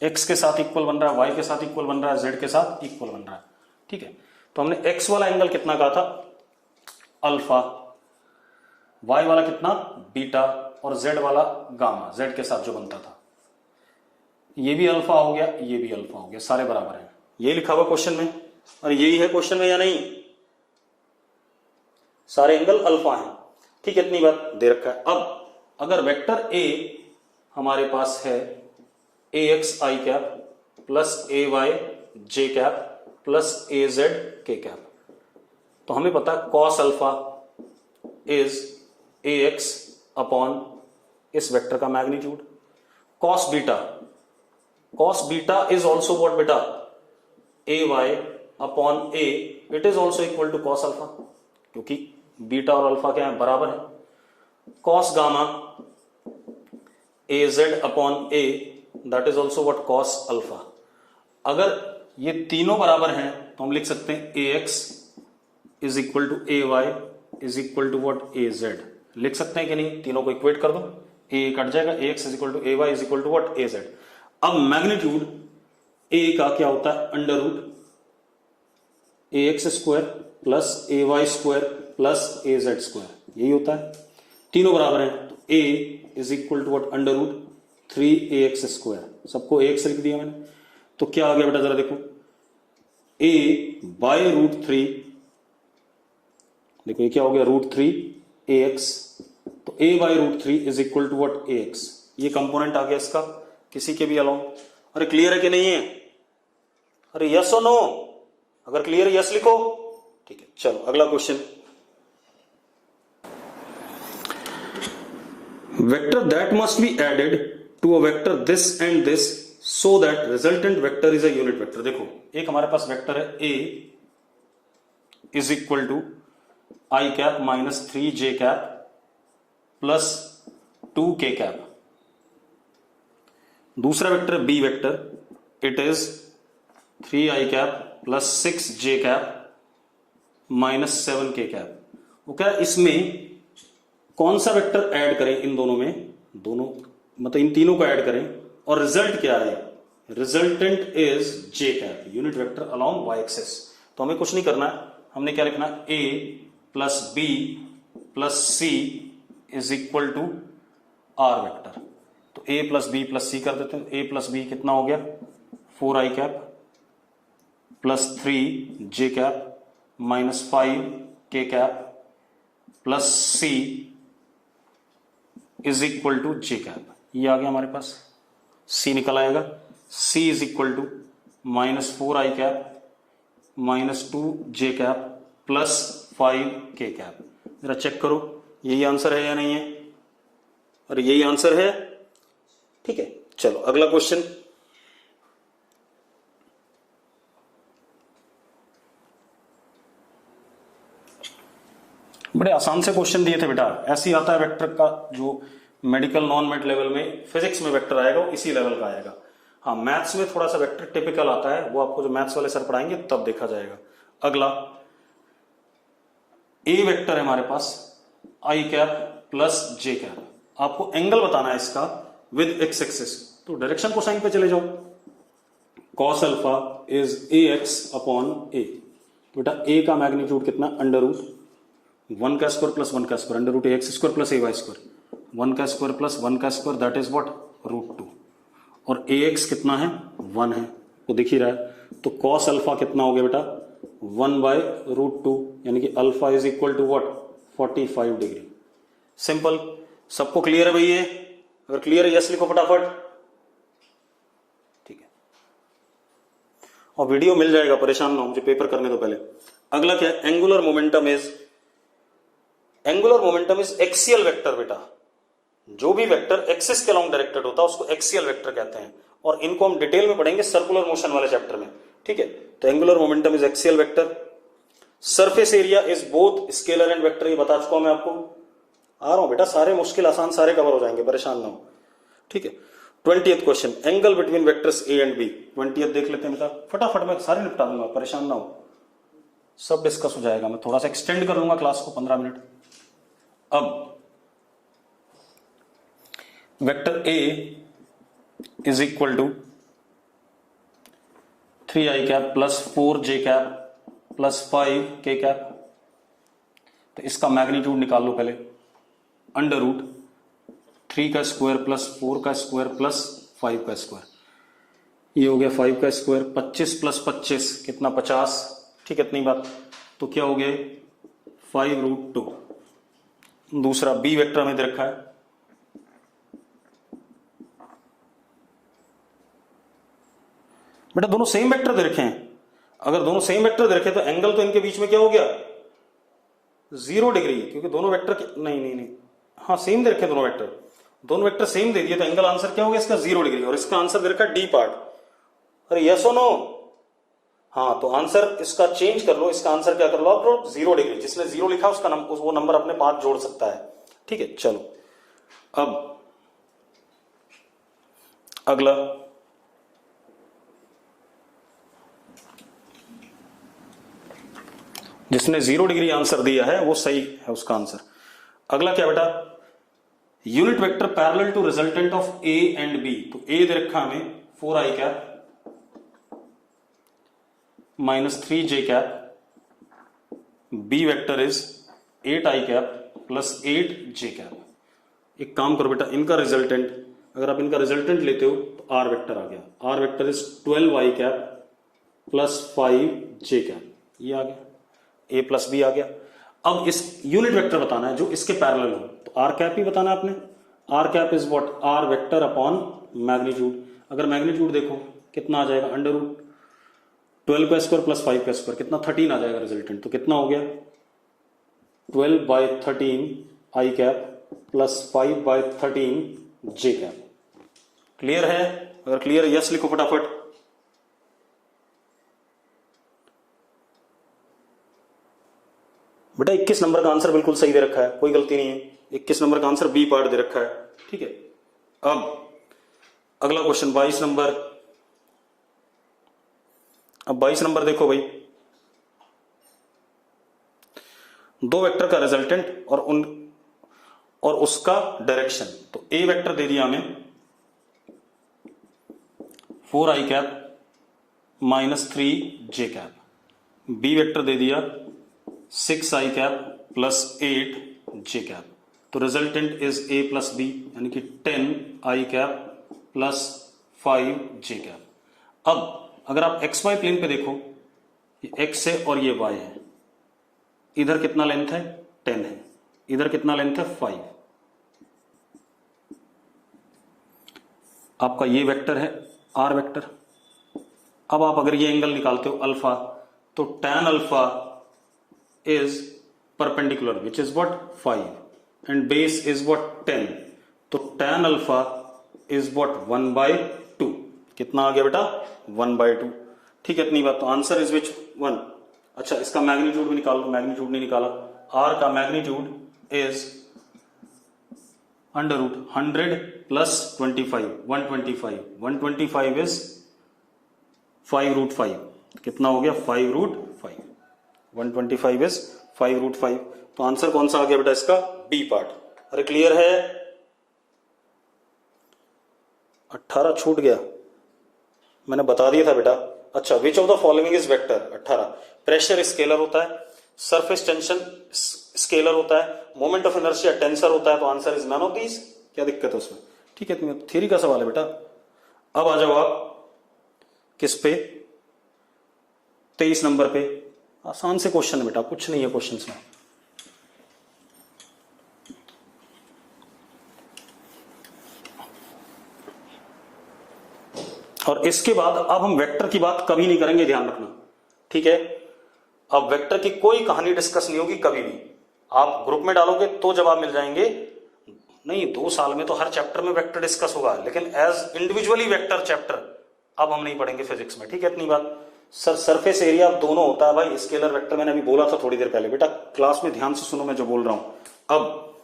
x के साथ इक्वल बन रहा है, y के साथ इक्वल बन रहा है, z के साथ इक्वल बन रहा है, ठीक है। तो हमने x वाला एंगल कितना कहा था, अल्फा, y वाला कितना, बीटा, और z वाला गामा, z के साथ जो बनता था। ये भी अल्फा हो गया, ये भी अल्फा हो गया, सारे बराबर हैं। ये लिखा हुआ क्वेश्चन में, और यही है क्वेश्चन में या नहीं, सारे एंगल अल्फा हैं। ठीक है, इतनी बात दे रखा है। अब अगर वेक्टर a हमारे पास है ax i cap plus ay j cap plus az k cap, तो हमें पता है cos alpha is ax upon इस वेक्टर का magnitude, cos beta is also what बेटा, ay upon a, it is also equal to cos alpha, क्योंकि बीटा और अल्फा क्या है, बराबर है। cos gamma az upon a, that is also what, cos alpha. अगर ये तीनों बराबर हैं तो हम लिख सकते हैं ax is equal to ay is equal to what, az। लिख सकते हैं कि नहीं, तीनों को इक्वेट कर दो, a कट जाएगा, ax is equal to ay is equal to what, az। अब मैग्नीट्यूड a का क्या होता है, under root ax square plus ay square plus az square, यही होता है। तीनों बराबर हैं तो a is equal to what, under root 3ax square, सबको ax लिख दिया मैंने। तो क्या आ गया बेटा, जरा देखो, a बाय रूट 3, देखो ये क्या हो गया, रूट 3ax, तो a by root 3 is equal to what, ax। ये कंपोनेंट आ गया इसका, किसी के भी अलाउ। अरे क्लियर है कि नहीं है, अरे यस और नो, अगर क्लियर है यस लिखो। ठीक है, चलो अगला question, vector that must be added to a vector this and this so that resultant vector is a unit vector. देखो एक हमारे पास वेक्टर है a is equal to I cap minus 3j cap plus 2k cap. दूसरा vector b vector, it is 3i cap plus 6j cap minus 7k cap. वो क्या, इसमें कौन सा वेक्टर ऐड करें इन दोनों में, दोनों मतलब इन तीनों को ऐड करें, और रिजल्ट क्या है, resultant is j cap, unit vector along y axis. तो हमें कुछ नहीं करना है, हमने क्या लिखना है, a plus b plus c is equal to r vector. तो a plus b plus c कर देते हैं, a प्लस b कितना हो गया, 4i cap plus 3j cap minus 5k cap plus c is equal to j cap. ये आ गया हमारे पास, c निकल आएगा, c is equal to minus 4i cap minus 2j cap plus 5k cap. जरा चेक करो यही आंसर है या नहीं है, और यही आंसर है। ठीक है, चलो अगला क्वेश्चन, बड़े आसान से क्वेश्चन दिए थे बेटा, ऐसे ही आता है वेक्टर का, जो मेडिकल नॉन मेड लेवल में फिजिक्स में वेक्टर आएगा वो इसी लेवल का आएगा। हाँ, मैथ्स में थोड़ा सा वेक्टर टिपिकल आता है, वो आपको जो मैथ्स वाले सर पढ़ाएंगे तब देखा जाएगा। अगला ए वेक्टर है हमारे पास, I cap plus J cap, आपको एंगल बताना है इसका विद एक्स एक्सिस, तो डायरेक्शन को साइन पे चले जाओ। Cos alpha is A X upon A, बेटा ए का मैग्नीट्यूड कितना, अंडर रूट 1 का स्क्वायर प्लस 1 का square, under root X square plus A Y square, 1 का स्क्वायर प्लस 1 का square, that is what, root 2, और ए एक्स कितना है, 1 है, वो दिख ही रहा है। तो कॉस अल्फा कितना हो गया बेटा, 1 बाय रूट 2, यानी कि alpha is equal to what, 45 degree. Simple, सबको क्लियर है भैया, अगर क्लियर है यस लिखो फटाफट। ठीक है, और वीडियो मिल जाएगा, परेशान ना हो, मुझे पेपर करने दो पहले। अगला क्या है, angular momentum is axial vector. बेटा जो भी वेक्टर एक्सिस के अलोंग डायरेक्टेड होता है उसको एक्सियल वेक्टर कहते हैं, और इनको हम डिटेल में पढ़ेंगे सर्कुलर मोशन वाले चैप्टर में। ठीक है, तो angular momentum is axial vector. Surface area is both scalar and vector, ये बता चुका हूं मैं आपको। आ रहा हूं बेटा, सारे मुश्किल आसान सारे कवर हो जाएंगे, परेशान ना हो। ठीक है, 20th question, angle between vectors a and b. 20th देख लेते हैं बेटा, फटाफट मैं सारे निपटा दूंगा, परेशान ना हो, सब डिस्कस हो जाएगा। मैं थोड़ा सा एक्सटेंड कर दूंगा क्लास को 15 मिनट। अब vector a is equal to 3i cap plus 4j cap plus 5 k cap. तो इसका मैग्नीट्यूड निकाल लो पहले, अंडर रूट 3 का स्क्वायर प्लस 4 का स्क्वायर प्लस 5 का स्क्वायर। ये हो गया 5 का स्क्वायर, 25 प्लस 25 कितना 50, ठीक है इतनी बात। तो क्या हो गया 5√2। दूसरा बी वेक्टर हमें दे रखा है, बेटा दोनों सेम वेक्टर दे रखे हैं। अगर दोनों सेम वेक्टर दे रखे तो एंगल तो इनके बीच में क्या हो गया 0 डिग्री, क्योंकि दोनों वेक्टर नहीं हाँ सेम दे रखे दोनों वेक्टर, दोनों वेक्टर सेम दे दिए तो एंगल आंसर क्या हो गया इसका 0 डिग्री। और इसका आंसर दे रखा डी पार्ट। अरे यस और नो? हाँ, तो आंसर इसका चेंज कर लो, इसका आंसर क्या कर लो आप 0 डिग्री। जिसने 0 लिखा उसका वो नंबर अपने पास जोड़ सकता है, ठीक है। चलो अब अगला, जिसने 0 डिग्री आंसर दिया है वो सही है उसका आंसर। अगला क्या बेटा, unit vector parallel to resultant of a and b. तो ए दे रखा हमें 4i cap minus 3j cap, B vector is 8i cap plus 8j cap. एक काम करो बेटा, इनका रिजल्टेंट, अगर आप इनका रिजल्टेंट लेते हो तो आर वेक्टर आ गया, r vector is 12i cap plus 5j cap. ये आ गया, ए प्लस बी आ गया। अब इस यूनिट वेक्टर बताना है जो इसके पैरेलल हो, तो आर कैप ही बताना है आपने। R cap is what, r vector upon magnitude. अगर मैग्नीट्यूड देखो कितना आ जाएगा, अंडर रूट 12 का स्क्वायर प्लस 5 का स्क्वायर, कितना 13 आ जाएगा रिजल्टेंट। तो कितना हो गया 12/13 आई कैप प्लस 5/13 जे कैप। क्लियर है? अगर क्लियर यस लिखो फटाफट। बेटा 21 नंबर का आंसर बिल्कुल सही दे रखा है, कोई गलती नहीं है। 21 नंबर का आंसर बी पार्ट दे रखा है, ठीक है। अब अगला क्वेश्चन 22 नंबर। अब 22 नंबर देखो भाई, दो वेक्टर का रिजल्टेंट और उसका डायरेक्शन। तो ए वेक्टर दे दिया हमें 4i cap minus 3j cap, B vector दे दिया 6i cap plus 8j cap. तो resultant is A plus B, यानी कि 10i cap plus 5j cap. अब अगर आप एक्स वाई प्लेन पे देखो, ये x है और ये y है, इधर कितना लेंथ है 10 है, इधर कितना लेंथ है 5। आपका ये वेक्टर है r वेक्टर। अब आप अगर ये एंगल निकालते हो अल्फा, तो tan alpha is perpendicular which is what 5 and base is what 10। तो tan अल्फा इज व्हाट 1/2। कितना आ गया बेटा 1/2, ठीक है इतनी बात। तो आंसर इज विच 1। अच्छा इसका मैग्नीट्यूड भी निकाल लो, मैग्नीट्यूड नहीं निकाला। आर का मैग्नीट्यूड इज अंडर रूट 100 प्लस 25 125, 125 इज 5√5। कितना हो गया 5√5, 125 इज 5√5। तो आंसर कौन सा आ गया बेटा इसका बी पार्ट। अरे क्लियर है? 18 छूट गया, मैंने बता दिया था बेटा। अच्छा, विच of the following is vector. 18 pressure scalar होता है, सरफेस टेंशन स्केलर होता है, मोमेंट ऑफ इनर्शिया टेंसर होता है। तो answer is none of these. क्या दिक्कत है उसमें? ठीक है, तुम्हें थ्योरी का सवाल है बेटा। अब आ जाओ आप किस पे, 23 नंबर पे। आसान से क्वेश्चन है बेटा, कुछ नहीं है क्वेश्चन में। और इसके बाद अब हम वेक्टर की बात कभी नहीं करेंगे, ध्यान रखना, ठीक है। अब वेक्टर की कोई कहानी डिस्कस नहीं होगी कभी भी। आप ग्रुप में डालोगे तो जवाब मिल जाएंगे, नहीं 2 साल में तो हर चैप्टर में वेक्टर डिस्कस होगा, लेकिन एज इंडिविजुअली वेक्टर चैप्टर अब हम नहीं पढ़ेंगे फिजिक्स में, ठीक है इतनी बात। सर सरफेस एरिया दोनों होता है भाई, स्केलर वेक्टर मैंने अभी बोला था थोड़ी देर पहले। बेटा क्लास में ध्यान से सुनो मैं जो बोल रहा हूं अब,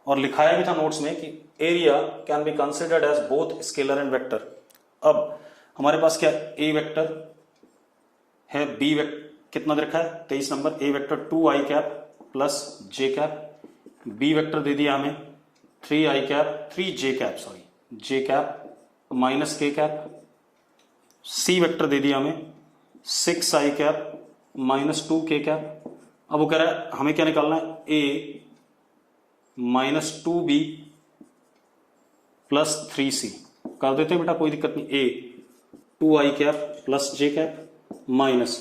और लिखाया भी था नोट्स में कि area can be considered as both scalar and vector. अब हमारे पास क्या ए वेक्टर है, बी वेक्टर कितना दे रखा है 23 number, A vector 2i cap plus j cap, B vector दे दिया हमें 3i cap 3j cap sorry j cap minus k cap, C vector दे दिया हमें 6i cap minus 2k cap. अब वो कह रहा है हमें क्या निकालना है, a minus 2b plus 3c। कर देते हैं बेटा, कोई दिक्कत नहीं। a 2i cap plus j cap minus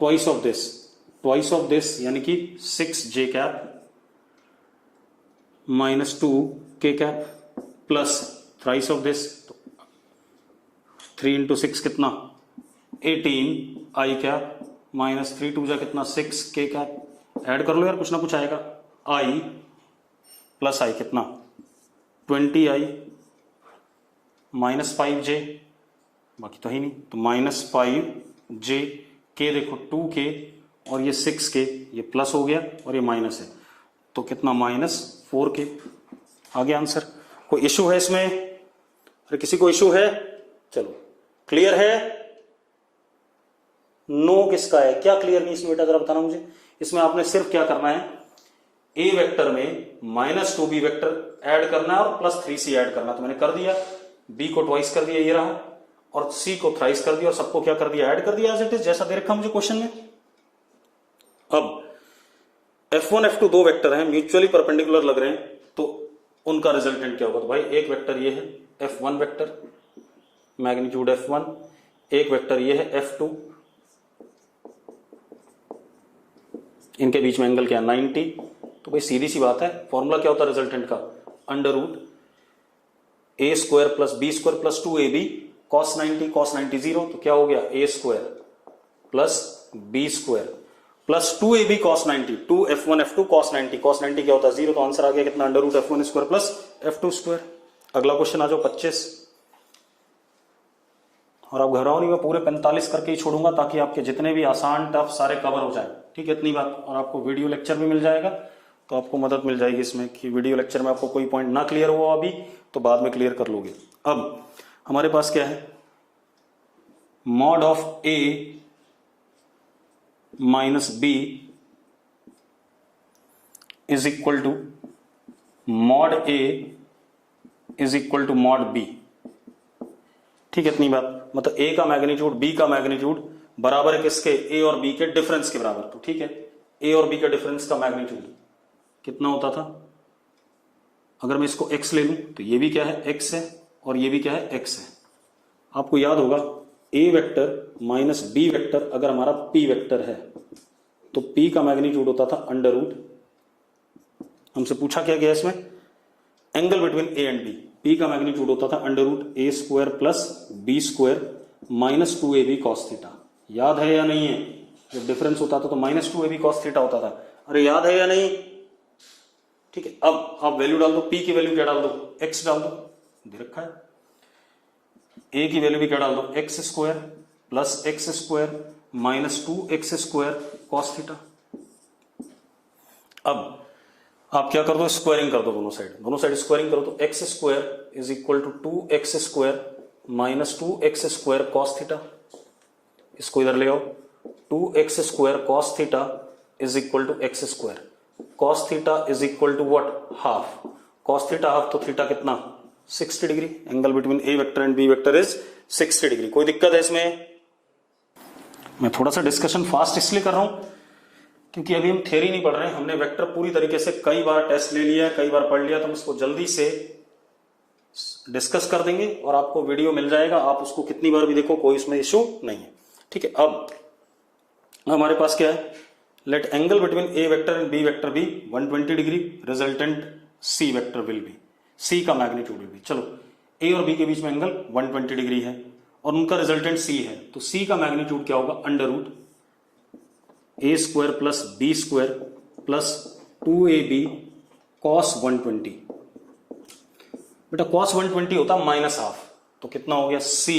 twice of this यानी कि 6j cap minus 2k cap plus thrice of this, 3 into 6 कितना 18i कैप माइनस 3 2 जा कितना 6k कैप। ऐड कर लो यार, कुछ ना कुछ आएगा। i प्लस i कितना 20i माइनस 5j, बाकी तो ही नहीं, तो माइनस 5j, k देखो 2k और ये 6k, ये प्लस हो गया और ये माइनस है, तो कितना माइनस 4k। आ गया आंसर। कोई इशू है इसमें? अरे किसी को इशू है? चलो क्लियर है? नो किसका है? क्या क्लियर नहीं इसमें बेटा, जरा बताना मुझे। इसमें आपने सिर्फ क्या करना है, ए वेक्टर में माइनस 2b वेक्टर ऐड करना है और प्लस 3c ऐड करना। तो मैंने कर दिया, b को ट्वाइस कर दिया ये रहा, और c को थ्राइस कर दिया, और सबको क्या कर दिया, ऐड कर दिया एज इट इज, जैसा दे रखा मुझे क्वेश्चन में। अब f1 f2 दो वेक्टर हैं, म्यूचुअली परपेंडिकुलर लग रहे हैं, तो उनका रिजल्टेंट क्या होगा? तो भाई एक वेक्टर ये है f1 वेक्टर मैग्नीट्यूड f1, एक वेक्टर ये है f2, इनके बीच में एंगल क्या है 90। तो भाई सीधी सी बात है, फॉर्मूला क्या होता है रिजल्टेंट का, अंडर रूट ए square plus B square plus 2ab cos 90 0, तो क्या हो गया a square plus b square plus 2ab cos 90, 2 f1 f2 cos 90 क्या होता है 0, तो आंसर आ गया कितना, under root f1 square plus f2 square. अगला क्वेश्चन आ जाओ 25, और आप घबराओ नहीं, मैं पूरे 45 करके ही छोड़ूंगा ताकि आपके जितने भी आसान टफ सारे कवर हो जाए, ठीक है, इतनी बात। और आपको वीडियो लेक्चर भी मिल जाएगा, तो आपको मदद मिल जाएगी इसमें कि वीडियो लेक्चर में आपको कोई पॉइंट ना क्लियर हुआ अभी तो बाद में क्लियर कर लोगे। अब हमारे पास क्या है, mod of a minus b is equal to mod a is equal to mod b, ठीक है, इतनी बात। मतलब a का मैग्नीट्यूड b का मैग्नीट्यूड बराबर है किसके, a और b के डिफरेंस के बराबर। तो ठीक है, a और b के डिफरेंस का मैग्नीट्यूड कितना होता था, अगर मैं इसको x ले लूं तो ये भी क्या है x है और ये भी क्या है x है। आपको याद होगा a vector minus b vector अगर हमारा p वेक्टर है तो p का मैग्नीट्यूड होता था अंडर रूट, हमसे पूछा क्या गया इसमें, angle between a and b, p का मैग्नीट्यूड होता था under root a square plus b square minus 2ab cos theta. याद है या नहीं है? जब डिफरेंस होता था तो माइनस 2ab cos थीटा होता था। अरे याद है या नहीं? ठीक है, अब आप वैल्यू डाल दो, p की वैल्यू क्या डाल दो, x डाल दो, दे रखा है। a की वैल्यू भी क्या डाल दो, x square plus x square minus 2x square cos theta. अब आप क्या कर दो, स्क्वायरिंग कर दो दोनों साइड स्क्वायरिंग करो, तो x square is equal to 2x square minus 2x square cos theta. इसको इधर ले आओ, 2x square cos theta is equal to x square, cos theta is equal to what, half, cos theta half, तो थीटा कितना 60 degree, angle between a vector and b vector is 60 degree. कोई दिक्कत है इसमें? मैं थोड़ा सा डिस्कशन फास्ट इसलिए कर रहा हूं क्योंकि अभी हम थ्योरी नहीं पढ़ रहे हैं, हमने वेक्टर पूरी तरीके से कई बार टेस्ट ले लिया है, कई बार पढ़ लिया, तो हम इसको जल्दी से डिस्कस कर देंगे और आपको वीडियो मिल जाएगा, आप उसको कितनी बार भी देखो, कोई इसमें इशू नहीं है। ठीक है, अब हमारे पास क्या है, let angle between A vector and B vector be 120 degree, resultant C vector will be, C का मैग्नीट्यूड विल बी। चलो ए और बी के बीच में एंगल 120 डिग्री है और उनका रिजल्टेंट सी है, तो सी का मैग्नीट्यूड क्या होगा, अंडर रूट ए square plus B square plus 2ab cos 120। बेटा cos 120 होता माइनस हाफ, तो कितना हो गया, c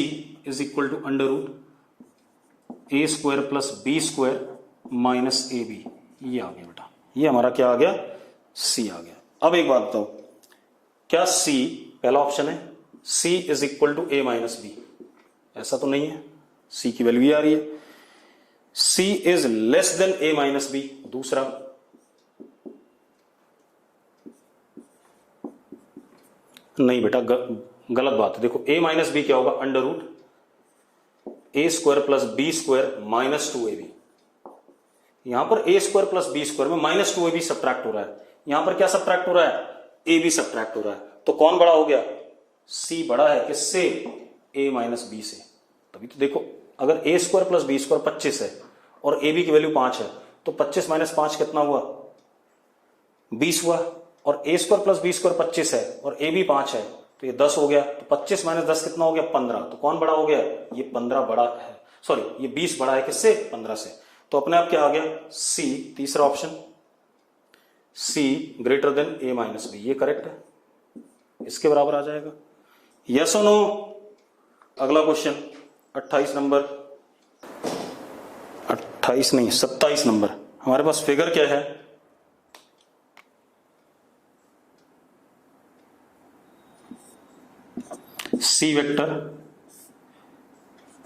is equal to under root A square plus B square minus a b. ये आ गया बेटा, ये हमारा क्या आ गया, c आ गया। अब एक बात बताओ, क्या c पहला ऑप्शन है, c is equal to a minus b? ऐसा तो नहीं है, c की वैल्यू आ रही है, c is less than a minus b. दूसरा, नहीं बेटा गलत बात है, देखो a माइनस बी क्या होगा, अंडर रूट ए square plus B square minus 2ab। यहां पर A square plus B square में माइनस 2ab सब्ट्रैक्ट हो रहा है, यहां पर क्या सब्ट्रैक्ट हो रहा है, ए बी सब्ट्रैक्ट हो रहा है, तो कौन बड़ा हो गया, सी बड़ा है किससे, ए माइनस बी से। तभी तो देखो अगर ए स्क्वायर प्लस बी स्क्वायर 25 है और ए बी की वैल्यू 5 है तो 25 माइनस 5 कितना हुआ, 20 हुआ, और ए स्क्वायर प्लस बी स्क्वायर 25 है और ए बी 5 है तो ये 10 हो गया, तो 25 माइनस 10 कितना हो गया, 15। तो कौन बड़ा हो गया, ये 15 बड़ा है, सॉरी ये 20 बड़ा है किससे, 15 से। तो अपने आप क्या आ गया, सी, तीसरा ऑप्शन सी ग्रेटर देन ए माइनस बी, ये करेक्ट है, इसके बराबर आ जाएगा। यस और नो। अगला क्वेश्चन 28 नंबर, 28 नहीं 27 नंबर, हमारे पास फिगर क्या है, सी वेक्टर,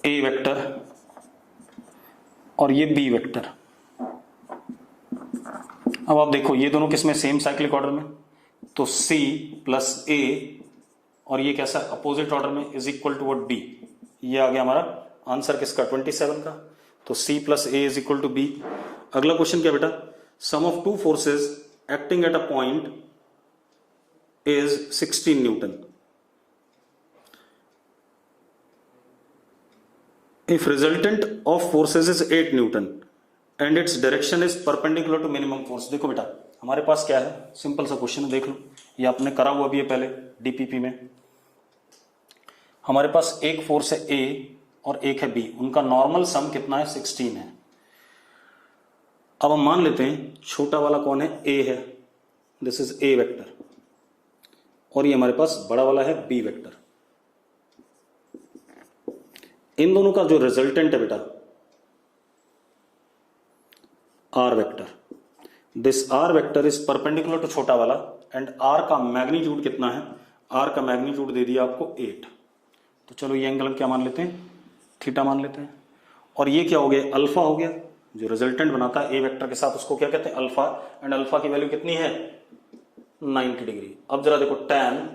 ए वेक्टर और ये बी वेक्टर। अब आप देखो ये दोनों किसमें, सेम साइक्लिक ऑर्डर में, तो सी प्लस ए और ये कैसा अपोजिट ऑर्डर में is equal to what B. ये आ गया हमारा आंसर किसका, 27 का। तो C plus A is equal to B. अगला क्वेश्चन क्या बेटा, sum of two forces acting at a point is 16 newton. If resultant of forces is 8 Newton and its direction is perpendicular to minimum force। देखो बेटा हमारे पास क्या है, सिंपल सा क्वेश्चन है, देख लो, ये आपने करा हुआ भी है पहले डीपीपी में। हमारे पास एक फोर्स है ए और एक है बी, उनका नॉर्मल सम कितना है, 16 है। अब हम मान लेते हैं छोटा वाला कौन है, ए है, दिस इज ए वेक्टर, और ये हमारे पास बड़ा वाला है बी वेक्टर। इन दोनों का जो रिजल्टेंट है बेटा r vector, this r vector is perpendicular to छोटा वाला एंड आर का मैग्नीट्यूड कितना है, आर का मैग्नीट्यूड दे दिया आपको 8। तो चलो ये एंगल हम क्या मान लेते हैं, थीटा मान लेते हैं, और ये क्या हो गया, अल्फा हो गया, जो रिजल्टेंट बनाता है ए वेक्टर के साथ उसको क्या कहते हैं, अल्फा, एंड अल्फा की वैल्यू कितनी है, 90 डिग्री। अब जरा देखो tan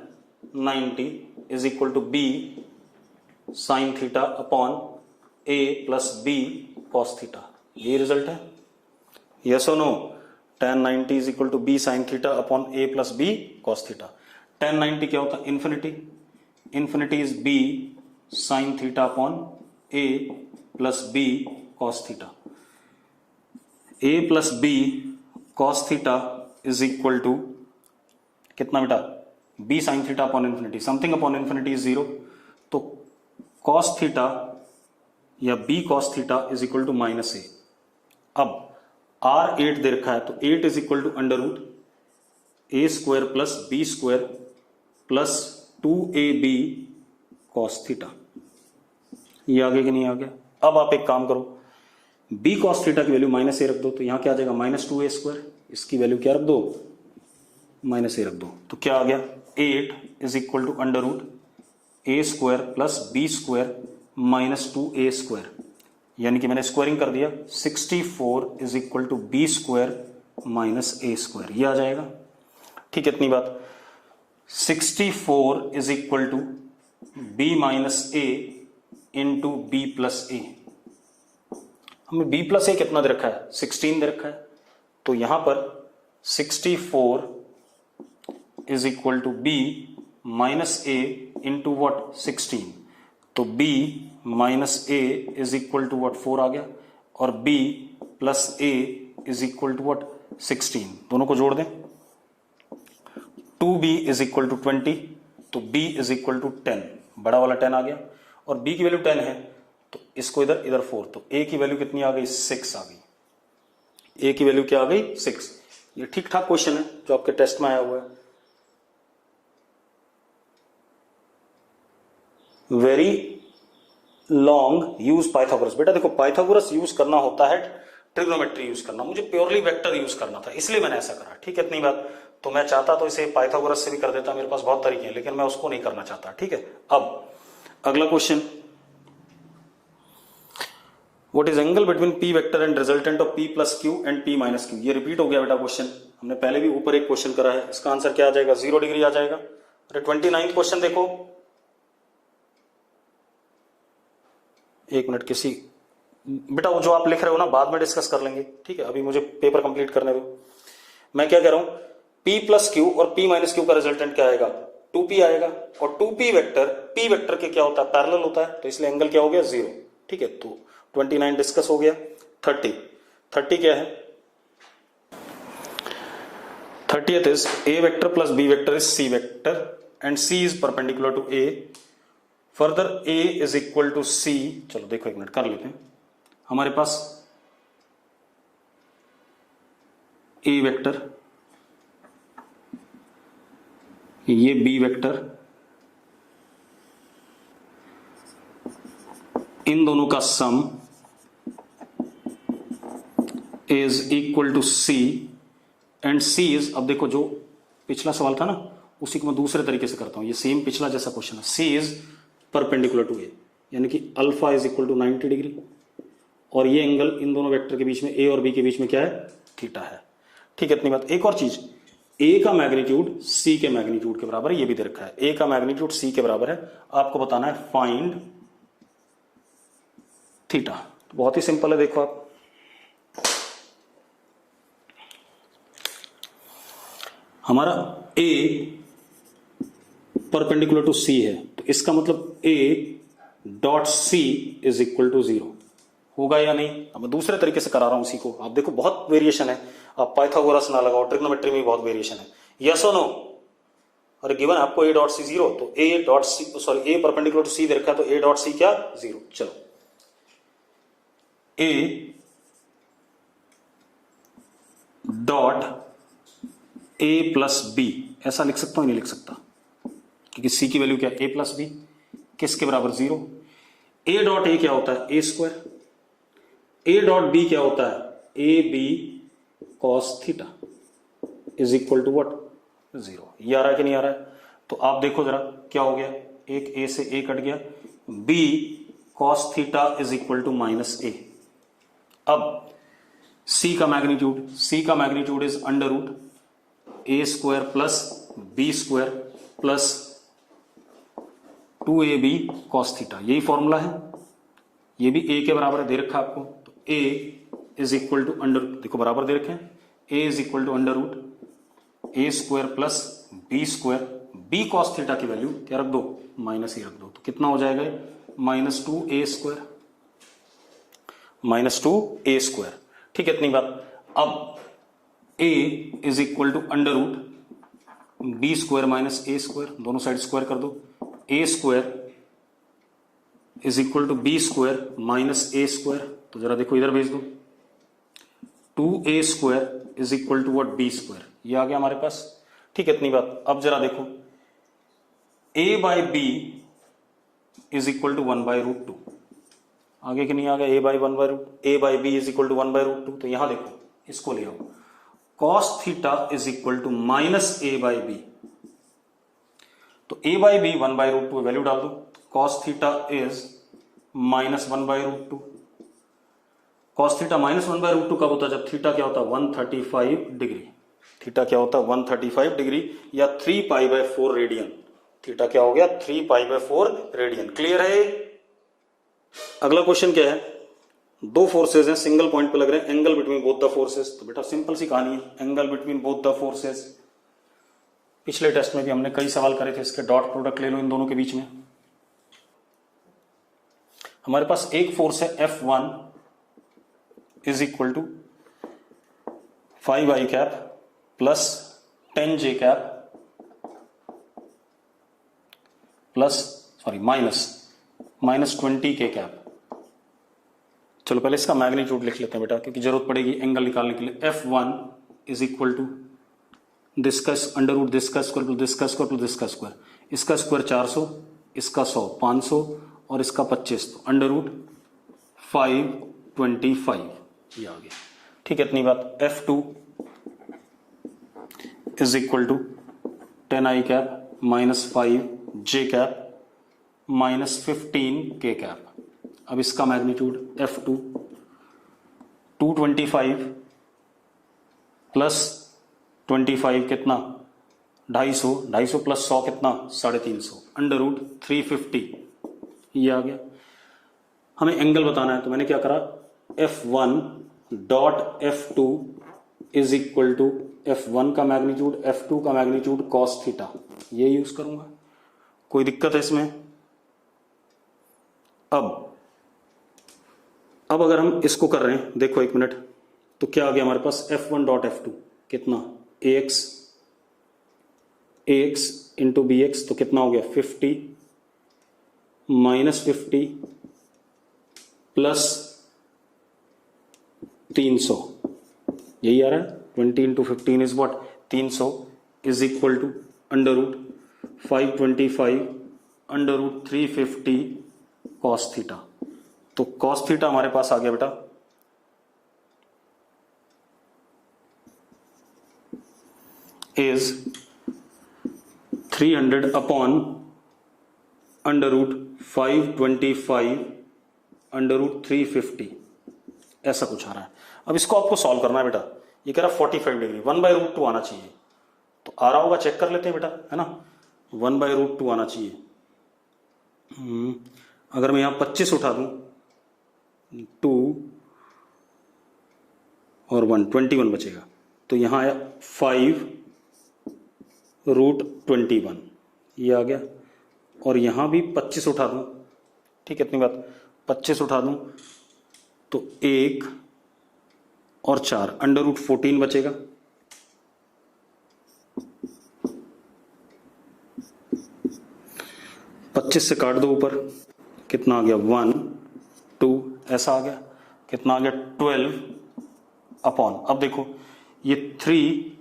90 is equal to b sine theta upon a plus b cos theta, ये रिजल्ट है, यस और no. tan 90 is equal to b sine theta upon a plus b cos theta. tan 90 क्या होता है, infinity, infinity is b sine theta upon a plus b cos theta. A plus b cos theta is equal to कितना बेटा, B sine theta upon infinity, something upon infinity is 0, तो कॉस थीटा या B cos theta is equal to minus A. अब आर 8 दे रखा है तो 8 is equal to under root A square plus B square plus 2ab cos theta. ये आगे कि नहीं आ गया। अब आप एक काम करो, बी कॉस थीटा की वैल्यू माइनस ए रख दो, तो यहां क्या आ जाएगा, माइनस 2a स्क्वायर, इसकी वैल्यू क्या रख दो, माइनस ए रख दो, तो क्या आ गया, 8 is equal to under root A square plus B square minus 2a square, यानी कि मैंने स्क्वायरिंग कर दिया, 64 is equal to B square minus A square, ये आ जाएगा। ठीक है, इतनी बात। 64 is equal to B minus A into B plus A. हमें बी प्लस ए कितना दे रखा है, 16 दे रखा है, तो यहां पर 64 is equal to B minus A into what 16, तो b minus a is equal to what 4 आ गया, और b plus A is equal to what 16, दोनों को जोड़ दें, 2b इज इक्वल टू 20, तो b इज इक्वल टू 10, बड़ा वाला 10 आ गया, और b की वैल्यू 10 है तो इसको इधर इधर 4, तो a की वैल्यू कितनी आ गई, 6 आ गई, a की वैल्यू क्या आ गई, 6। ये ठीक ठाक क्वेश्चन है जो आपके टेस्ट में आया हुआ है। Very long use Pythagoras. बेटा देखो पाइथागोरस यूज करना होता है ट्रिग्नोमेट्री यूज करना, मुझे प्योरली वेक्टर यूज करना था इसलिए मैंने ऐसा करा। ठीक है, इतनी बात। तो मैं चाहता तो इसे पाइथागोरस से भी कर देता, मेरे पास बहुत तरीके हैं, लेकिन मैं उसको नहीं करना चाहता। ठीक है, अब अगला question, what is angle between P vector and resultant of P plus Q and P minus Q. ये रिपीट हो गया बेटा क्वेश्चन, हमने पहले भी ऊपर एक क्वेश्चन करा है, इसका आंसर क्या आ जाएगा, 0 डिग्री आ जाएगा। अरे 29 क्वेश्चन देखो, एक मिनट, किसी बेटा वो जो आप लिख रहे हो ना बाद में डिस्कस कर लेंगे, ठीक है, अभी मुझे पेपर कंप्लीट करने दो। मैं क्या कह रहा हूं, p प्लस क्यू और p माइनस क्यू का रिजल्टेंट क्या आएगा, 2p आएगा, और 2p वेक्टर p वेक्टर के क्या होता है, पैरेलल होता है, तो इसलिए एंगल क्या हो गया 0, ठीक है। तो 29 डिस्कस हो गया। 30 क्या है, 30th is a vector plus b vector is c vector and c is perpendicular to a, further a is equal to c। चलो देखो एक मिनट कर लेते हैं, हमारे पास a वेक्टर, ये b वेक्टर, इन दोनों का sum is equal to c and c is, अब देखो जो पिछला सवाल था ना उसी को मैं दूसरे तरीके से करता हूं, ये सेम पिछला जैसा क्वेश्चन है। c is perpendicular to a, यानी कि alpha is equal to 90 degree, और ये एंगल इन दोनों वेक्टर के बीच में a और b के बीच में क्या है, थीटा है, ठीक है। इतनी बात। एक और चीज, a का मैग्नीट्यूड c के मैग्नीट्यूड के बराबर है, ये भी दे रखा है, a का मैग्नीट्यूड c के बराबर है, आपको बताना है फाइंड थीटा। तो बहुत ही सिंपल है, देखो आप, हमारा a परपेंडिकुलर टू c है, तो इसका मतलब a dot c is equal to 0 होगा या नहीं। अब मैं दूसरे तरीके से करा रहा हूं उसी को, आप देखो बहुत वेरिएशन है, आप पाइथागोरस ना लगाओ, ट्रिग्नोमेट्री में बहुत वेरिएशन है। यस और नो, अरे गिवन आपको a डॉट सी 0, तो a dot c, sorry a perpendicular to c दे रखा है, तो a डॉट सी क्या 0। चलो a dot a plus b, ऐसा लिख सकता हूं, नहीं लिख सकता, क्योंकि c की वैल्यू क्या है, a प्लस बी, किसके बराबर 0। a डॉट a क्या होता है, a square, a dot b क्या होता है, a b cos theta is equal to what, 0। ये आ रहा है कि नहीं आ रहा है, तो आप देखो जरा क्या हो गया, एक a से a कट गया, b cos theta is equal to minus a। अब c का magnitude is under root a square plus b square plus 2ab cos theta, यही फॉर्मूला है, ये भी a के बराबर है, दे रखा आपको, तो a is equal to under, देखो बराबर दे रखे हैं, a is equal to under root a square plus b square, b cos theta की वैल्यू क्या रख दो, माइनस ही रख दो, तो कितना हो जाएगा, minus 2a square, minus 2a square, ठीक है। इतनी बात। अब a is equal to under root b square minus a square, दोनों साइड स्क्वायर कर दो, a square is equal to b square minus a square, तो जरा देखो इधर भेज दो, 2a square is equal to what, b square, ये आ गया हमारे पास, ठीक है। इतनी बात। अब जरा देखो a by b is equal to 1 by root 2, आगे कि नहीं आ गया, a by 1 by root, a by b is equal to 1 by root 2, तो यहां देखो इसको ले आओ, cos theta is equal to minus a by b, तो a by b 1 by root 2 value डाल दो, cos theta is minus 1 by root 2, cos theta minus 1 by root 2 कब होता है, जब थीटा क्या होता है 135 डिग्री, थीटा क्या होता है 135 डिग्री या 3 पाई बाई 4 रेडियन, थीटा क्या हो गया 3 पाई बाई 4 रेडियन। क्लियर है। अगला क्वेश्चन क्या है, दो फोर्सेज हैं, सिंगल पॉइंट पे लग रहे हैं, angle between both the forces, तो बेटा सिंपल सी कहानी है, angle between both the forces, पिछले टेस्ट में भी हमने कई सवाल करे थे इसके, डॉट प्रोडक्ट ले लो इन दोनों के बीच में। हमारे पास एक फोर्स है F1 is equal to 5i cap plus 10j cap plus sorry minus 20k cap. चलो पहले इसका मैग्नीट्यूड लिख लेते हैं बेटा, क्योंकि जरूरत पड़ेगी एंगल निकालने के लिए। F1 इज इक्वल टू दिसका अंडर रूट दिसका स्क्वायर प्लस दिसका स्क्वायर प्लस दिसका स्क्वायर, इसका स्क्वायर 400, इसका 100 500 और इसका 25, तो अंडर रूट 525 ये आ गया, ठीक है। इतनी बात। F2 is equal to 10i cap minus 5j cap minus 15k cap. अब इसका मैग्नीट्यूड F2 225 प्लस 25 कितना 250 प्लस 100 कितना 350 अंडर रूट 350 ये आ गया। हमें एंगल बताना है, तो मैंने क्या करा, F1 dot F2 is equal to F1 का मैग्नीट्यूड F2 का मैग्नीट्यूड कॉस थीटा, ये यूज करूंगा। कोई दिक्कत है इसमें? अब अगर हम इसको कर रहे हैं, देखो एक मिनट, तो क्या आ गया हमारे पास, F1 डॉट F2 कितना, AX इंटू BX, तो कितना हो गया 50 माइनस 50 प्लस 300, यही आ रहा है। 20 into 15 is what, 300 is equal to under root 525 under root 350 cos theta. तो कॉस थीटा हमारे पास आ गया बेटा is 300 upon under root 525 under root 350, ऐसा कुछ आ रहा है। अब इसको आपको सॉल्व करना है बेटा। ये कह रहा 45 डिग्री, 1/√2 आना चाहिए, तो आ रहा होगा, चेक कर लेते हैं बेटा, है ना। 1/√2 आना चाहिए। अगर मैं यहां 25 उठा दूं, 2 और 1, 21 बचेगा, तो यहां आया 5√21, ये आ गया। और यहां भी 25 उठा दूं, ठीक है, इतनी बात, 25 उठा दूं तो 1 और 4 √14 बचेगा। पच्चीस से काट दो ऊपर, कितना आ गया 1 2, ऐसा आ गया। कितना आ गया 12 अपॉन, अब देखो ये 3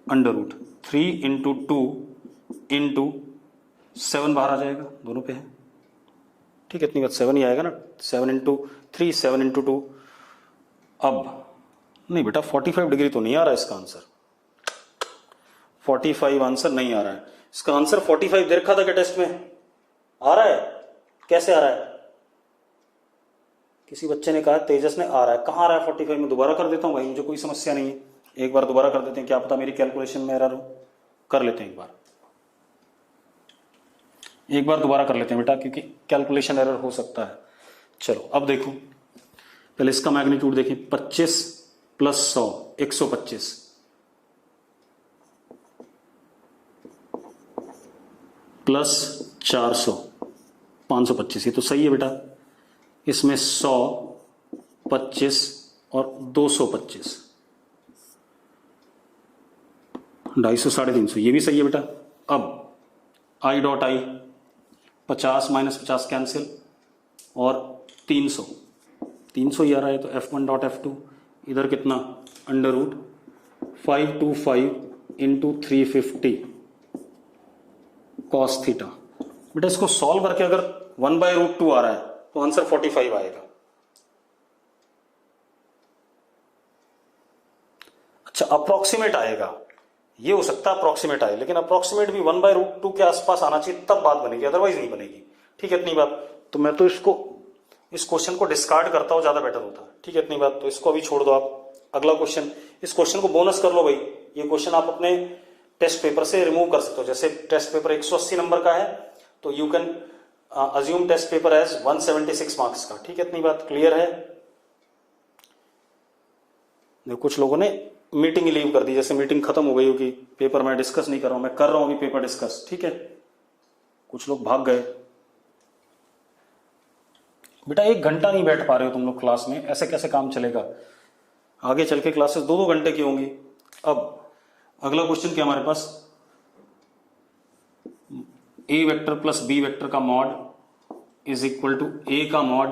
√3 इंटू 2 इंटू 7 बाहर आ जाएगा, दोनों पे है, ठीक है, इतनी बात 7 ही आएगा ना। 7 इंटू 3, 7 इंटू 2। अब नहीं बेटा 45 डिग्री तो नहीं आ रहा है इसका आंसर, 45 आंसर नहीं आ रहा है इसका आंसर। 45 दे रखा था क्या टेस्ट में, आ रहा है, कैसे आ रहा है? किसी बच्चे ने कहा, तेजस ने, आ रहा है। कहाँ आ रहा है 45? में दोबारा कर देता हूँ भाई, मुझे कोई समस्या नहीं है, एक बार दोबारा कर देते हैं, क्या पता मेरी कैलकुलेशन में एरर हो। कर लेते हैं एक बार दोबारा कर लेते हैं बेटा, क्योंकि कैलकुलेशन एरर हो सकता है। चलो अब देखो, पहले इसका मैग्नीट्यूड देखें, 25 प्लस 100 125 प्लस 400 525, ये तो सही है बेटा। इसमें 100 25 और 225 250 350, ये भी सही है बेटा। अब I dot I, 50 minus 50 cancel, और 300 ही आ रहा है, तो F1 डॉट F2 इधर कितना, √525 इंटू 350 कॉस थीटा। बेटा इसको सॉल्व करके अगर 1/√2 आ रहा है तो आंसर 45 आएगा। अच्छा, अप्रोक्सीमेट आएगा, ये हो सकता है अप्रोक्सीमेट आए, लेकिन अप्रोक्सीमेट भी 1/√2 के आसपास आना चाहिए, तब बात बनेगी, अदरवाइज नहीं बनेगी। ठीक है, इतनी बात। तो मैं तो इस क्वेश्चन को डिस्कार्ड करता हूं, ज्यादा बेटर होता है। ठीक है, इतनी बात, तो इसको अभी छोड़ दो आप। अगला क्वेश्चन, इस क्वेश्चन को बोनस कर लो भाई। ये क्वेश्चन आप अपने टेस्ट पेपर से रिमूव कर सकते हो। जैसे टेस्ट पेपर 180 नंबर का है, तो you can assume test paper as 176 marks का। ठीक है, इतनी बात क्लियर है। कुछ लोगों ने मीटिंग ही लीव कर दी, जैसे मीटिंग खत्म हो गई होगी, पेपर मैं डिस्कस नहीं कर रहा हूं, मैं कर रहा हूं अभी पेपर डिस्कस। ठीक है, कुछ लोग भाग गए। बेटा 1 घंटा नहीं बैठ पा रहे हो तुम लोग क्लास में, ऐसे कैसे काम चलेगा? आगे चल के क्लासेस 2-2 घंटे की होंगी। अब अगला क्वेश्चन क्या हमारे पास, ए वेक्टर प्लस बी वेक्टर का मॉड इज इक्वल टू ए का मॉड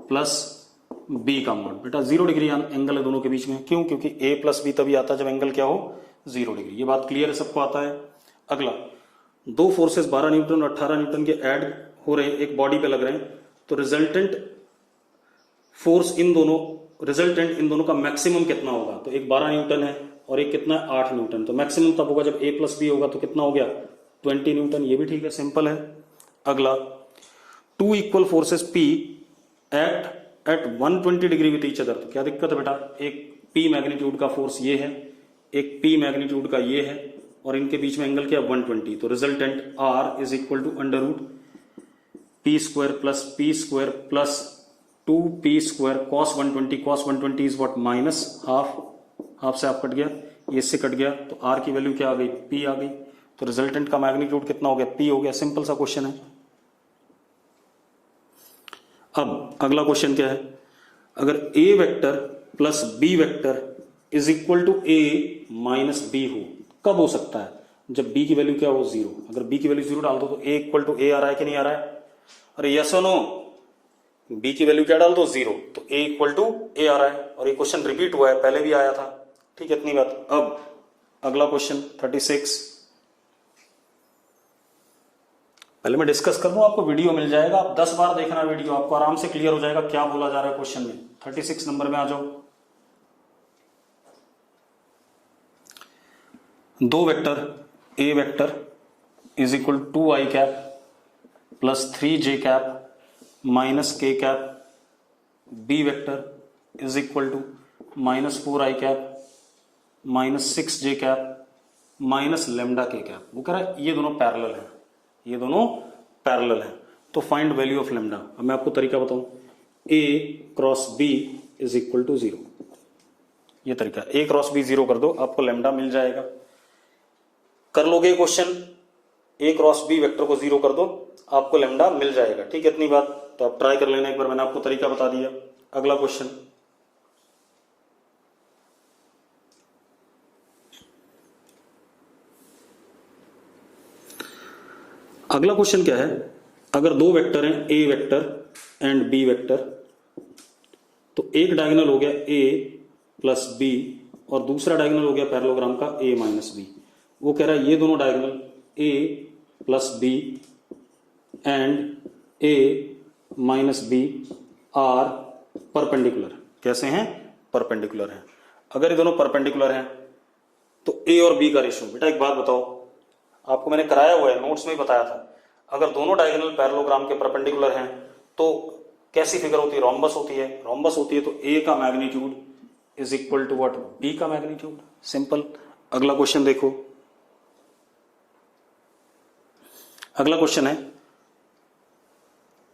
प्लस बी का मॉड। बेटा 0 डिग्री एंगल है दोनों के बीच में, क्यों? क्योंकि ए प्लस बी तभी आता है जब एंगल क्या हो, 0 डिग्री। ये बात क्लियर है, सबको आता है। अगला, 2 फोर्सेस 12 न्यूटन और 18 न्यूटन के ऐड हो रहे हैं, एक बॉडी पे लग रहे हैं, तो रिजल्टेंट फोर्स इन दोनों का मैक्सिमम कितना होगा? तो एक 12 न्यूटन है और एक कितना है, 8 न्यूटन। तो मैक्सिमम तब होगा जब ए प्लस बी होगा, तो कितना हो गया, 20 न्यूटन। ये भी ठीक है, सिंपल है। अगला, 2 इक्वल forces p at 120 degree with each other. तो क्या दिक्कत है बेटा, एक पी मैग्नीट्यूड का फोर्स ये है, एक पी मैग्नीट्यूड का ये है, और इनके बीच में एंगल क्या, 120। तो resultant r is equal to under root p square plus 2p square cos 120 is what minus half से हाफ कट गया, ये इससे कट गया, तो r की वैल्यू क्या आ गई, p आ गई। तो रिजल्टेंट का मैग्नीट्यूड कितना हो गया, p हो गया। सिंपल सा क्वेश्चन है। अब अगला क्वेश्चन क्या है, अगर a vector plus b vector is equal to a minus b हो, कब हो सकता है, जब b की वैल्यू क्या हो, 0। अगर b की वैल्यू 0 डाल दो तो a इक्वल टू a आ रहा है कि नहीं आ रहा है, अरे यस और नो, b की वैल्यू क्या डाल दो, 0, तो a इक्वल टू a आ रहा है। और ये क्वेश्चन रिपीट हुआ है, पहले भी आया था, ठीक है, इतनी बात। अब अगला क्वेश्चन 36, पहले मैं डिस्कस कर दूं, आपको वीडियो मिल जाएगा, आप 10 बार देखना वीडियो, आपको आराम से क्लियर हो जाएगा क्या बोला जा रहा है क्वेश्चन में। 36 नंबर में आ जाओ। दो vector a vector is equal 2i cap plus 3j cap minus k cap, b vector is equal to minus 4i cap minus 6j cap minus lambda k cap. वो कह रहा है ये दोनों पैरेलल हैं, ये दोनों पैरेलल हैं, तो फाइंड वैल्यू ऑफ लेमडा। अब मैं आपको तरीका बताऊं, a cross b is equal to 0, ये तरीका, a क्रॉस b 0 कर दो, आपको लेमडा मिल जाएगा। कर लोगे question, a cross b vector को 0 कर दो, आपको लेमडा मिल जाएगा, ठीक है, इतनी बात। तो आप ट्राई कर लेना एक बार, मैंने आपको तरीका बता दिया। अगला क्वेश्चन, अगला क्वेश्चन क्या है, अगर दो वेक्टर हैं a vector and b vector, तो एक डायगोनल हो गया a प्लस b और दूसरा डायगोनल हो गया पैरेललोग्राम का a माइनस b। वो कह रहा है ये दोनों diagonal a plus b and a minus b are perpendicular. कैसे हैं, परपेंडिकुलर हैं। अगर ये दोनों परपेंडिकुलर हैं तो a और b का रेशियो, बेटा एक बात बताओ, आपको मैंने कराया हुआ है, नोट्स में ही बताया था, अगर दोनों डायगोनल पैरेललोग्राम के परपेंडिकुलर हैं तो कैसी फिगर होती है, रोम्बस होती है। रोम्बस होती है तो a का magnitude is equal to what, b का मैग्नीट्यूड। सिंपल। अगला क्वेश्चन देखो, अगला क्वेश्चन है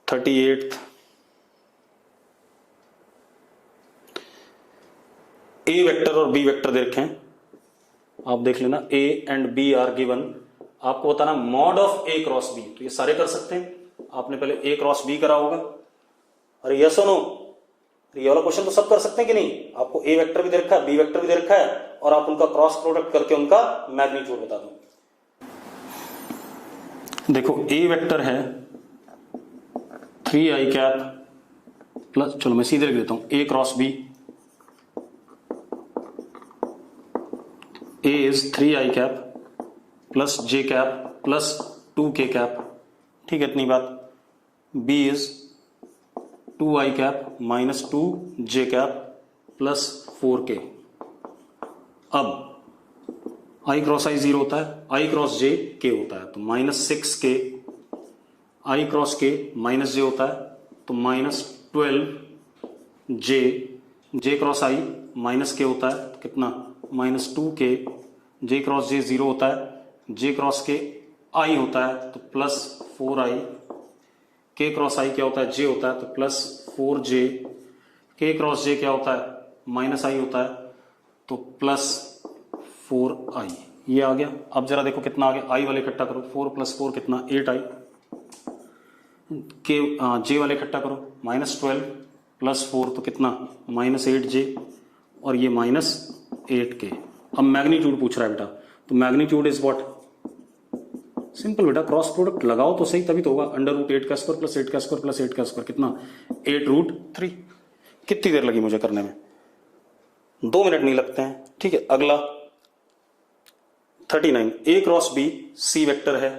38। a वेक्टर और b वेक्टर देखें, आप देख लेना, a and b are given, आपको बताना mod of a cross b। तो ये सारे कर सकते हैं, आपने पहले a क्रॉस b करा होगा। अरे यस और नो, ये वाला क्वेश्चन तो सब कर सकते हैं कि नहीं। आपको a वेक्टर भी दे रखा है, b वेक्टर भी दे रखा है, और आप उनका क्रॉस प्रोडक्ट करके उनका मैग्नीट्यूड बता दो। देखो a वेक्टर है 3i कैप प्लस, चलो मैं सीधे लिख देता हूं, a cross b, a is 3i cap plus j cap plus 2k cap, ठीक है, इतनी बात। b is 2i cap minus 2j cap plus 4k। अब i क्रॉस i 0 होता है, i क्रॉस j k होता है, तो minus 6k, i cross k minus j होता है, तो minus 12j, j cross i minus k होता है, तो कितना, minus 2k, j cross j 0 होता है, j क्रॉस k i होता है, तो plus 4i, k cross i क्या होता है, j होता है, तो plus 4j, k cross j क्या होता है, माइनस i होता है, तो प्लस 4i। ये आ गया। अब जरा देखो कितना आ गया, i वाले इकट्ठा करो, 4 प्लस 4 कितना, 8i, j वाले इकट्ठा करो, माइनस 12 प्लस 4 तो कितना, माइनस 8j, और ये माइनस 8k। अब मैग्नीट्यूड पूछ रहा है बेटा, तो मैग्नीट्यूड इज व्हाट, सिंपल बेटा, क्रॉस प्रोडक्ट लगाओ तो सही, तभी तो होगा। अंडर रूट 8 का स्क्वायर प्लस 8 का स्क्वायर प्लस 8 का स्क्वायर कितना, 8 रूट 3। कितनी देर लगी मुझे करने में, 2 मिनट नहीं लगते हैं, ठीक है। अगला 39, a cross b c vector है।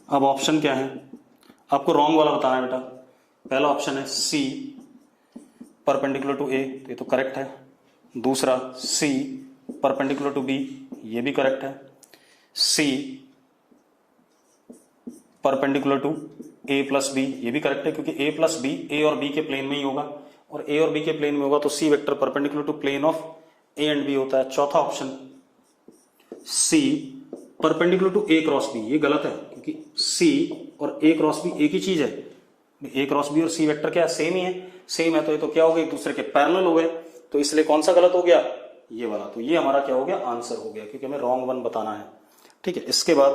अब ऑप्शन क्या है, आपको रॉन्ग वाला बताना है बेटा। पहला ऑप्शन है c परपेंडिकुलर टू a, तो ये तो करेक्ट है। दूसरा c परपेंडिकुलर टू b, ये भी करेक्ट है। c perpendicular to a plus b, ये भी करेक्ट है, क्योंकि a प्लस b a और b के प्लेन में ही होगा, और a और b के प्लेन में होगा तो c vector perpendicular to plane of a and b होता है। चौथा option c perpendicular to a cross b, ये गलत है क्योंकि सी और ए क्रॉस बी एक ही चीज है। ए क्रॉस बी और सी वेक्टर क्या सेम ही है, सेम है तो ये तो क्या हो गया, एक दूसरे के पैरेलल हो गए, तो इसलिए कौन सा गलत हो गया, ये वाला। तो ये हमारा क्या हो गया, आंसर हो गया, क्योंकि हमें रॉन्ग वन बताना है। ठीक है, इसके बाद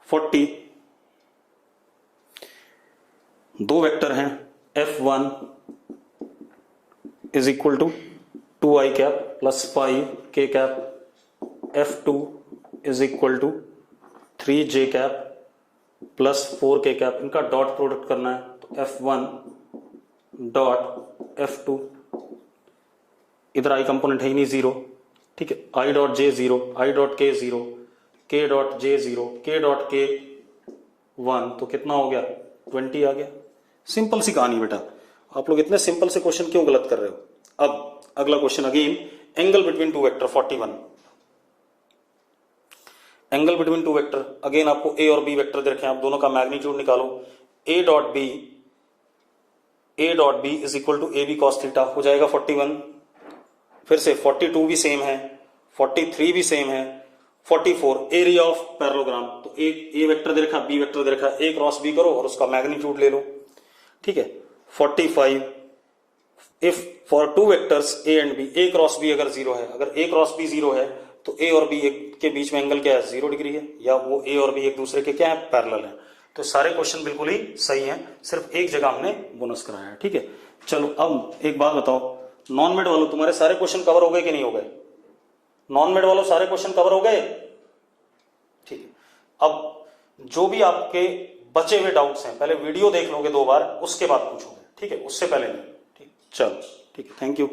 40, दो वेक्टर हैं F1 is equal to 2i cap plus 5k cap, F2 is equal to 3j cap plus 4k cap, इनका डॉट प्रोडक्ट करना है। तो F1 डॉट F2, इधर i कंपोनेंट है ही नहीं, जीरो। ठीक है, i dot j zero, i dot k zero, k dot j zero, k dot k 1, तो कितना हो गया, 20 आ गया। सिंपल सी कहानी बेटा, आप लोग इतने सिंपल से क्वेश्चन क्यों गलत कर रहे हो। अब अगला question again, angle between two vector 41। Angle between two vector, again आपको ए और बी वेक्टर दे रखे हैं, आप दोनों का मैग्नीट्यूड निकालो। A dot b is equal to a b cos theta हो जाएगा 41। फिर से 42 भी सेम है, 43 भी सेम है, 44 एरिया ऑफ पैरेललोग्राम। तो ए वेक्टर दे रखा, बी वेक्टर दे रखा, ए क्रॉस बी करो और उसका मैग्नीट्यूड ले लो। ठीक है, 45 if for two vectors a and b, a cross b अगर जीरो है, अगर ए क्रॉस बी जीरो है तो ए और बी के बीच में एंगल क्या है, 0 डिग्री है, या वो ए और बी एक दूसरे के क्या है, पैरेलल है। तो सारे क्वेश्चन बिल्कुल ही सही हैं, सिर्फ एक जगह हमने बोनस कराया है। ठीक है, चलो अब एक बात बताओ, नॉन मेड वालों तुम्हारे सारे क्वेश्चन कवर हो गए कि नहीं हो गए, नॉन मेड वालों सारे क्वेश्चन कवर हो गए। ठीक है, अब जो भी आपके बचे हुए डाउट्स हैं पहले वीडियो देख लोगे 2 बार, उसके बाद पूछोगे। ठीक है, उससे पहले नहीं। ठीक, चलो ठीक है, थैंक यू।